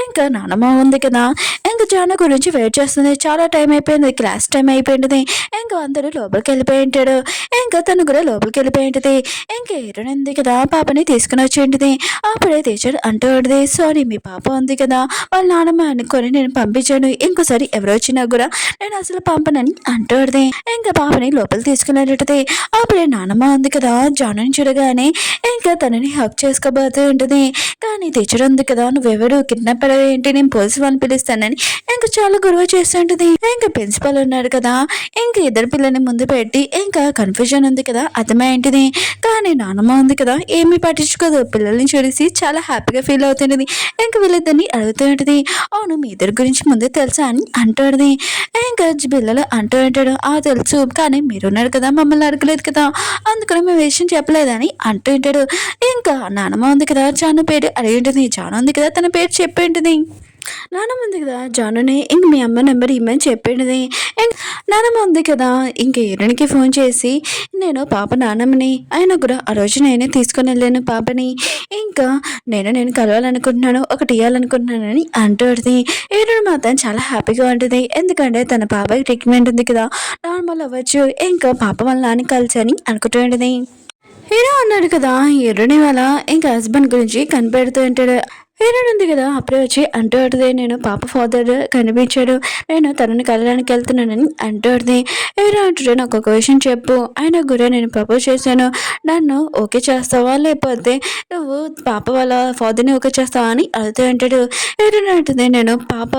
ఇంకా నాన్నమ్మ ఉంది కదా, ఇంకా జాను గురించి వెయిట్ చేస్తుంది. చాలా టైం అయిపోయింది, క్లాస్ టైం అయిపోయింది. ఇంకా అందరూ లోపలికి వెళ్ళిపోయి ఉంటాడు. ఇంకా తను కూడా లోపలికి వెళ్ళిపోయి ఉంటుంది. ఇంకా హీరోయిన్ ఉంది కదా, పాపని తీసుకుని వచ్చి ఉంటుంది. అప్పుడే టీచర్ అంటూ ఉంటుంది, సారీ మీ పాప ఉంది కదా, వాళ్ళ నాన్నమ్మ అనుకొని నేను పంపించాను, ఇంకోసారి ఎవరు వచ్చినా కూడా నేను అసలు పంపనని అంటూ ఉంటుంది. ఇంకా పాపని లోపలికి తీసుకుని ఉంటుంది. అప్పుడే నాన్నమ్మ ఉంది కదా, జానుని చూడగానే ఇంకా తనని హక్ చేసుకోబోతూ ఉంటుంది. కానీ టీచర్ ఉంది కదా, నువ్వెవరు కిడ్నాపర్ ఏంటి, నేను పోలీసు వాళ్ళని పిలుస్తానని ఇంకా చాలా గొడవ చేస్తుంటది. ఇంకా ప్రిన్సిపల్ ఉన్నాడు కదా, ఇంకా ఇద్దరు పిల్లల్ని ముందు పెట్టి ఇంకా కన్ఫ్యూజన్ ఉంది కదా, అర్థమైంటిది. కానీ నాన్నమ్మ ఉంది కదా, ఏమీ పట్టించుకోదు, పిల్లల్ని చూసి చాలా హ్యాపీగా ఫీల్ అవుతుంటది. ఇంకా వీళ్ళిద్దరిని అడుగుతూ ఉంటుంది, అవును మీ ఇద్దరి గురించి ముందే తెలుసా అని అంటుంది. ఇంకా పిల్లలు అంటూ ఉంటాడు, ఆ తెలుసు, కానీ మీరున్నారు కదా, మమ్మల్ని అడగలేదు కదా, అందుకని మేము విషయం చెప్పలేదని అంటూ ఉంటాడు. ఇంకా నాన్నమ్మ ఉంది కదా, జాను పేరు అడిగి ఉంటుంది. జాను ఉంది కదా, తన పేరు చెప్పి ఉంటుంది. నానమ్మ ఉంది కదా, జానుని ఇంక మీ అమ్మ నెంబర్ ఇమ్మని చెప్పింది. ఇంక నానమ్మ ఉంది కదా, ఇంక హీరోయిన్కి ఫోన్ చేసి నేను పాప నానమ్మని, అయినా కూడా ఆ రోజు నేనే తీసుకొని వెళ్ళాను పాపని, ఇంకా నేను కలవాలనుకుంటున్నాను, ఒకటి ఇవ్వాలనుకుంటున్నానని అంటుంది. హీరోయిన్ మాత్రం చాలా హ్యాపీగా ఉంటుంది. ఎందుకంటే తన పాపకి ట్రీట్మెంట్ ఉంది కదా, నార్మల్ అవ్వచ్చు, ఇంకా పాప వాళ్ళ నాన్న కలిసి అనుకుంటూ ఉంటుంది. హీరో అన్నాడు కదా, హీరోని వాళ్ళ ఇంకా హస్బెండ్ గురించి కనిపెడుతూ ఉంటాడు. హీరోయిన్ ఉంది కదా, అప్పుడే వచ్చి అంటుంది, నేను పాప ఫాదర్ కనిపించాడు, నేను తనని కలడానికి వెళ్తున్నానని అంటుంది. హీరో అంటాడు, నాకు ఒక విషయం చెప్పు, ఆయన కూడా నేను ప్రపోజ్ చేశాను, నన్ను ఓకే చేస్తావా, లేకపోతే నువ్వు పాప వాళ్ళ ఫాదర్ని ఓకే చేస్తావా అని అడుగుతూ ఉంటాడు. హీరోయిన్ అంటుంది, నేను పాప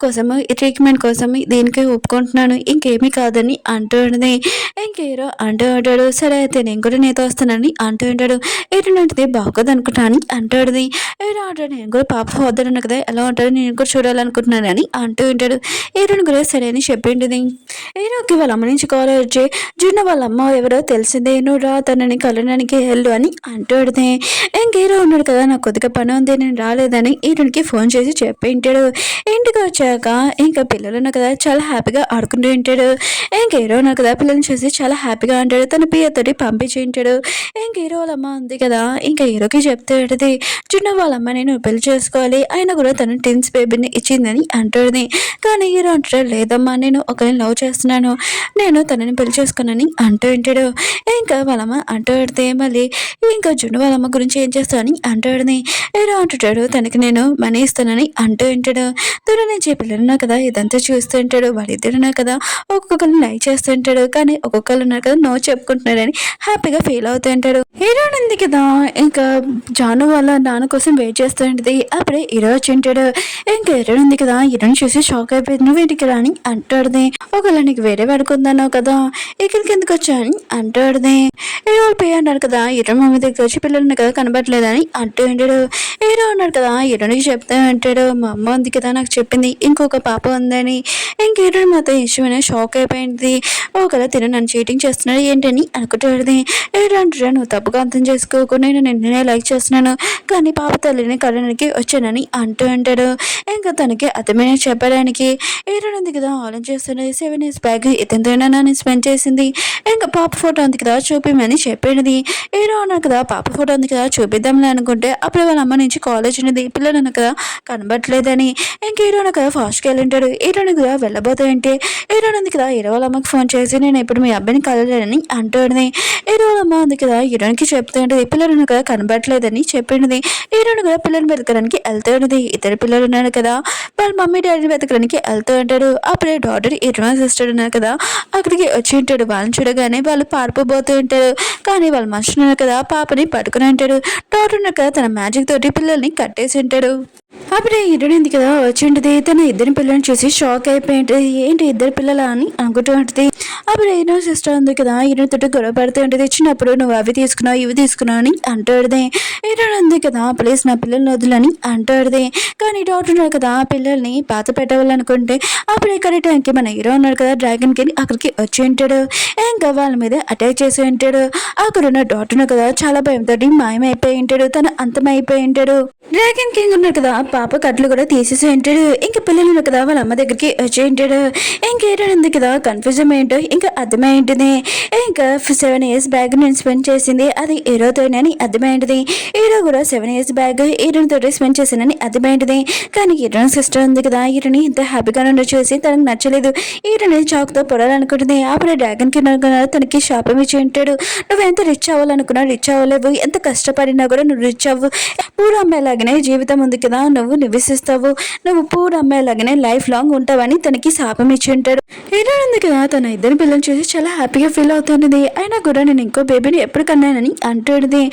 కోసము ఈ ట్రీట్మెంట్ కోసం దీనికే ఒప్పుకుంటున్నాను, ఇంకేమీ కాదని అంటుంది. ఇంక హీరో అంటూ ఉంటాడు, సరే అయితే నేను కూడా నీతో వస్తానని అంటూ ఉంటాడు. హీరోయిన్ అంటుంది, బాగోదు అనుకుంటా అని అంటుంది. హీరో అంటాడు, నేను కూడా పాప ఫాదర్ ఉన్నా కదా, ఎలా ఉంటాడు, నేను కూడా చూడాలనుకుంటున్నాను అని అంటూ ఉంటాడు. హీరోని కూడా సరే అని చెప్పింటుంది. హీరోకి వాళ్ళ అమ్మ నుంచి కాల్ వచ్చి, జున్న వాళ్ళ అమ్మ ఎవరో తెలిసిందే, నువ్వు రా తనని కలడానికి వెళ్ళు అని అంటుంది. ఇంక హీరో ఉన్నాడు కదా, నాకు కొద్దిగా పని ఉంది నేను రాలేదని హీరోనికి ఫోన్ చేసి చెప్పి ఉంటాడు. ఇంటికి వచ్చాక ఇంకా పిల్లలు ఉన్నారు కదా, చాలా హ్యాపీగా ఆడుకుంటూ ఉంటాడు. ఇంక హీరో ఉన్నారు కదా, పిల్లల్ని చూసి చాలా హ్యాపీగా ఉంటాడు. తన పియ్యతోటి పంపించి ఉంటాడు. ఇంక హీరో వాళ్ళ అమ్మ ఉంది కదా, ఇంకా హీరోకి చెప్తూ ఉంటుంది, జున్న వాళ్ళ అమ్మ నేను పెళ్లి చేసుకోవాలి, అయినా కూడా తను టిన్స్ బేబీని ఇచ్చిందని అంటుంది. కానీ హీరో అంటాడు, లేదమ్మా నేను ఒకరిని లవ్ చేస్తున్నాను, నేను తనని పెళ్లి చేసుకోనని అంటూ ఉంటాడు. ఇంకా వాళ్ళమ్మ అంటూ పెడితే మళ్ళీ ఇంకా జున్ను వాళ్ళమ్మ గురించి ఏం చేస్తానని అంటాడని హీరో అంటుంటాడు, తనకి నేను మనీ ఇస్తానని అంటూ ఉంటాడు. దూరం నుంచి పిల్లలున్నా కదా, ఇదంతా చూస్తూ ఉంటాడు. వాళ్ళిద్దరున్నా కదా, ఒక్కొక్కరిని లైక్ చేస్తూ ఉంటాడు. కానీ ఒక్కొక్కరు ఉన్నారు కదా, నో చెప్పుకుంటున్నారని హ్యాపీగా ఫీల్ అవుతూ ఉంటాడు. హీరో ఉంది కదా, ఇంకా జాను వాళ్ళ నాన్న కోసం వెయిట్ చేస్తూ ఉంటుంది. అప్పుడే హీరో వచ్చి ఉంటాడు. ఇంకా హీరో ఉంది కదా, హీరోని చూసి షాక్ అయిపోయింది, నువ్వు ఇంటికి రాని అంటాడుది. ఒకవేళ నీకు వేరే పడుకుందన్నావు కదా, ఇక్కడికి ఎందుకు వచ్చాని అంటాడుది. హీరో పే అన్నాడు కదా, హీరో మమ్మీ దగ్గర వచ్చి పిల్లలు కదా కనబడలేదని అంటూ ఉంటాడు. హీరో అన్నాడు కదా, హీరోనికి చెప్తా అంటాడు, మా అమ్మ ఉంది కదా నాకు చెప్పింది ఇంకొక పాప ఉందని. ఇంక హీరోని మాత్రం ఇష్టమైన షాక్ అయిపోయింది. ఒకవేళ తిన నన్ను చీటింగ్ చేస్తున్నాడు ఏంటని అనుకుంటాడుది. హీరో అంటాడు, నువ్వు తప్పుగా అర్థం చేసుకోకు, నేను నిన్నే లైక్ చేస్తున్నాను, కానీ పాప తల్లిని కలడానికి వచ్చానని అంటూ ఉంటాడు. ఇంకా తనకి అర్థమైన చెప్పడానికి హీరోయిన్ ఉంది కదా, ఆలోచిస్తున్నది. 7 years బ్యాగ్ ఇతనితోనే నన్ను స్పెండ్ చేసింది, ఇంకా పాప ఫోటో ఉంది కదా చూపిమని చెప్పినది. హీరో అన్నాడు కదా, పాప ఫోటో ఉంది కదా చూపిద్దాంలే అనుకుంటే అప్పుడు వాళ్ళ అమ్మ నుంచి కాల్ వచ్చినది, పిల్లలు అన్న కదా కనబట్టలేదని. ఇంక హీరో అన్న కదా ఫాస్ట్కి వెళ్ళింటాడు. హీరోని కదా వెళ్ళబోతాయంటే హీరోయిన్ ఉంది కదా, హీరో వాళ్ళ అమ్మకి ఫోన్ చేసి నేను ఇప్పుడు మీ అబ్బాయిని కలలేదని అంటుంది. హీరో వాళ్ళ అమ్మ ఉంది కదా, హీరోయిన్కి చెప్తూ ఉంటుంది, పిల్లలు అన్న కదా కనబట్టలేదని చెప్పింది. హీరోని కూడా పిల్లల్ని వెతకడానికి వెళ్తూ ఉన్నది. ఇద్దరు పిల్లలు ఉన్నారు కదా, వాళ్ళ మమ్మీ డాడీని వెతకడానికి వెళ్తూ ఉంటాడు. అప్పుడే డాటర్ ఇరవై సిస్టర్ ఉన్నారు కదా అక్కడికి వచ్చి ఉంటాడు. వాళ్ళని చూడగానే వాళ్ళు పారిపోతూ ఉంటారు. కానీ వాళ్ళ మనుషులు ఉన్నారు కదా పాపని పట్టుకుని ఉంటాడు. డాటర్ ఉన్నారు కదా తన మ్యాజిక్ తోటి పిల్లల్ని కట్టేసి ఉంటాడు. అప్పుడే ఇరుడింది కదా వచ్చి ఉంటుంది. తన ఇద్దరి పిల్లల్ని చూసి షాక్ అయిపోయి ఉంటుంది. ఏంటి ఇద్దరు పిల్లల అని అనుకుంటూ ఉంటుంది. అప్పుడు ఈయన సిస్టర్ ఉంది కదా ఈయనతో గొడవ పడుతూ ఉంటుంది. ఇచ్చినప్పుడు నువ్వు అవి తీసుకున్నావు ఇవి తీసుకున్నావు అని అంటాడుదే. ఈయన ఉంది కదా ప్లీజ్ నా పిల్లల్ని వదులని అంటాడుదే. కానీ డాక్టర్ ఉన్నారు కదా పిల్లల్ని పాత పెట్టవాలనుకుంటే అప్పుడు ఇక్కడ టైంకి మన హీరో ఉన్నాడు కదా డ్రాగన్ కి అక్కడికి వచ్చి ఉంటాడు. ఇంకా వాళ్ళ మీద అటాక్ చేసి ఉంటాడు. అక్కడ ఉన్న డాక్టర్ కదా చాలా భయంతో మాయమైపోయి ఉంటాడు. తను అంతమైపోయి ఉంటాడు. డ్రాగన్ కింగ్ ఉన్నాడు కదా పాప కట్లు కూడా తీసేసి ఉంటాడు. ఇంకా పిల్లలు ఉన్నారు కదా వాళ్ళ అమ్మ దగ్గరికి వచ్చి ఉంటాడు. ఇంకేంటి కదా కన్ఫ్యూజన్ ఏంటో ఇంకా అర్థమైంటుంది. ఇంకా 7 years బ్యాగ్ నేను స్పెండ్ చేసింది అది హీరోతోనని అర్థమైంటుంది. హీరో కూడా 7 years బ్యాగ్ హీరోతో స్పెండ్ చేశానని అర్థమైంటుంది. కానీ హీరో సిస్టర్ ఉంది కదా హీరోని ఇంత హ్యాపీగా ఉండి చూసి తనకు నచ్చలేదు. హీరోని చాక్తో పొడాలనుకుంటుంది. అప్పుడు డ్రాగన్ కి తనకి శాపం ఇచ్చి ఉంటాడు. నువ్వు ఎంత రిచ్ అవ్వాలనుకున్నా రిచ్ అవ్వలేవు. ఎంత కష్టపడినా కూడా నువ్వు రిచ్ అవ్వు. పూర్ అమ్మాయిలాగానే జీవితం ఉంది కదా నువ్వు నివసిస్తావు. నువ్వు పూర్ అమ్మాయిలాగానే లైఫ్ లాంగ్ ఉంటావని తనకి శాపం ఇచ్చి ఉంటాడు. హీరో ఉంది కదా తన ఇద్దరు పిల్లలు చూసి చాలా హ్యాపీగా ఫీల్ అవుతున్నది. అయినా కూడా నేను ఇంకో బేబీని ఎప్పుడు కన్నానని అంటాడుది.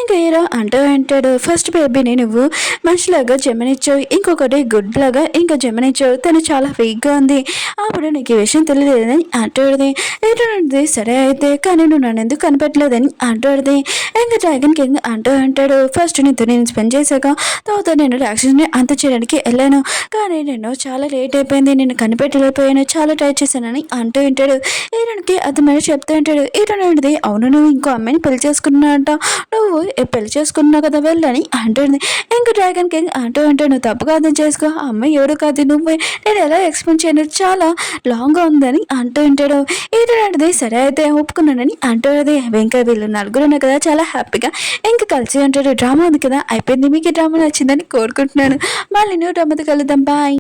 ఇంకా హీరో అంటాడు ఫస్ట్ బేబీని నువ్వు మనిషిలాగా జన్మనిచ్చావు. ఇంకొకటి గుడ్ లాగా ఇంకా జన్మనిచ్చావు. తను చాలా వీక్గా ఉంది. అప్పుడు నీకు ఈ విషయం తెలియలేదని అంటాడుది. హీరో సరే అయితే కానీ నువ్వు నన్ను ఎందుకు కనిపెట్టలేదని అంటాడుది. ఇంకా డ్రాగన్ కింగ్ అంటాడు ఫస్ట్ నీతో నేను స్పెండ్ చేశాక తర్వాత నేను రాక్షసుని అంత చేయడానికి వెళ్ళాను. కానీ నేను చాలా లేట్ అయిపోయింది. నేను కనిపెట్టలేకపోయాను. చాలా ట్రై చేశానని అంటూ ఉంటాడు. హీరోకి అతను చెప్తూ ఉంటాడు. హీరోది అవును నువ్వు ఇంకో అమ్మాయిని పెళ్లి చేసుకున్నావంట. నువ్వు పెళ్లి చేసుకున్నావు కదా వెళ్ళని అంటుంది. ఇంకా డ్రాగన్ కింగ్ అంటూ ఉంటాడు నువ్వు తప్పుగా అర్థం చేసుకో. ఆ అమ్మాయి ఎవరు కాదు నువ్వే. నేను ఎలా ఎక్స్ప్లెయిన్ చేయను చాలా లాంగ్గా ఉందని అంటూ ఉంటాడు. హీరోది సరే అయితే ఒప్పుకున్నానని అంటుంది. ఇంకా వీళ్ళు నలుగురు ఉన్నారు కదా చాలా హ్యాపీగా ఇంకా కలిసి ఉంటాడు. డ్రామా ఉంది కదా అయిపోయింది. మీకు ఈ డ్రామా నచ్చిందని కోరుకుంటున్నాను. మళ్ళీ న్యూ డ్రామాతో కలుద్దాం. బాయ్.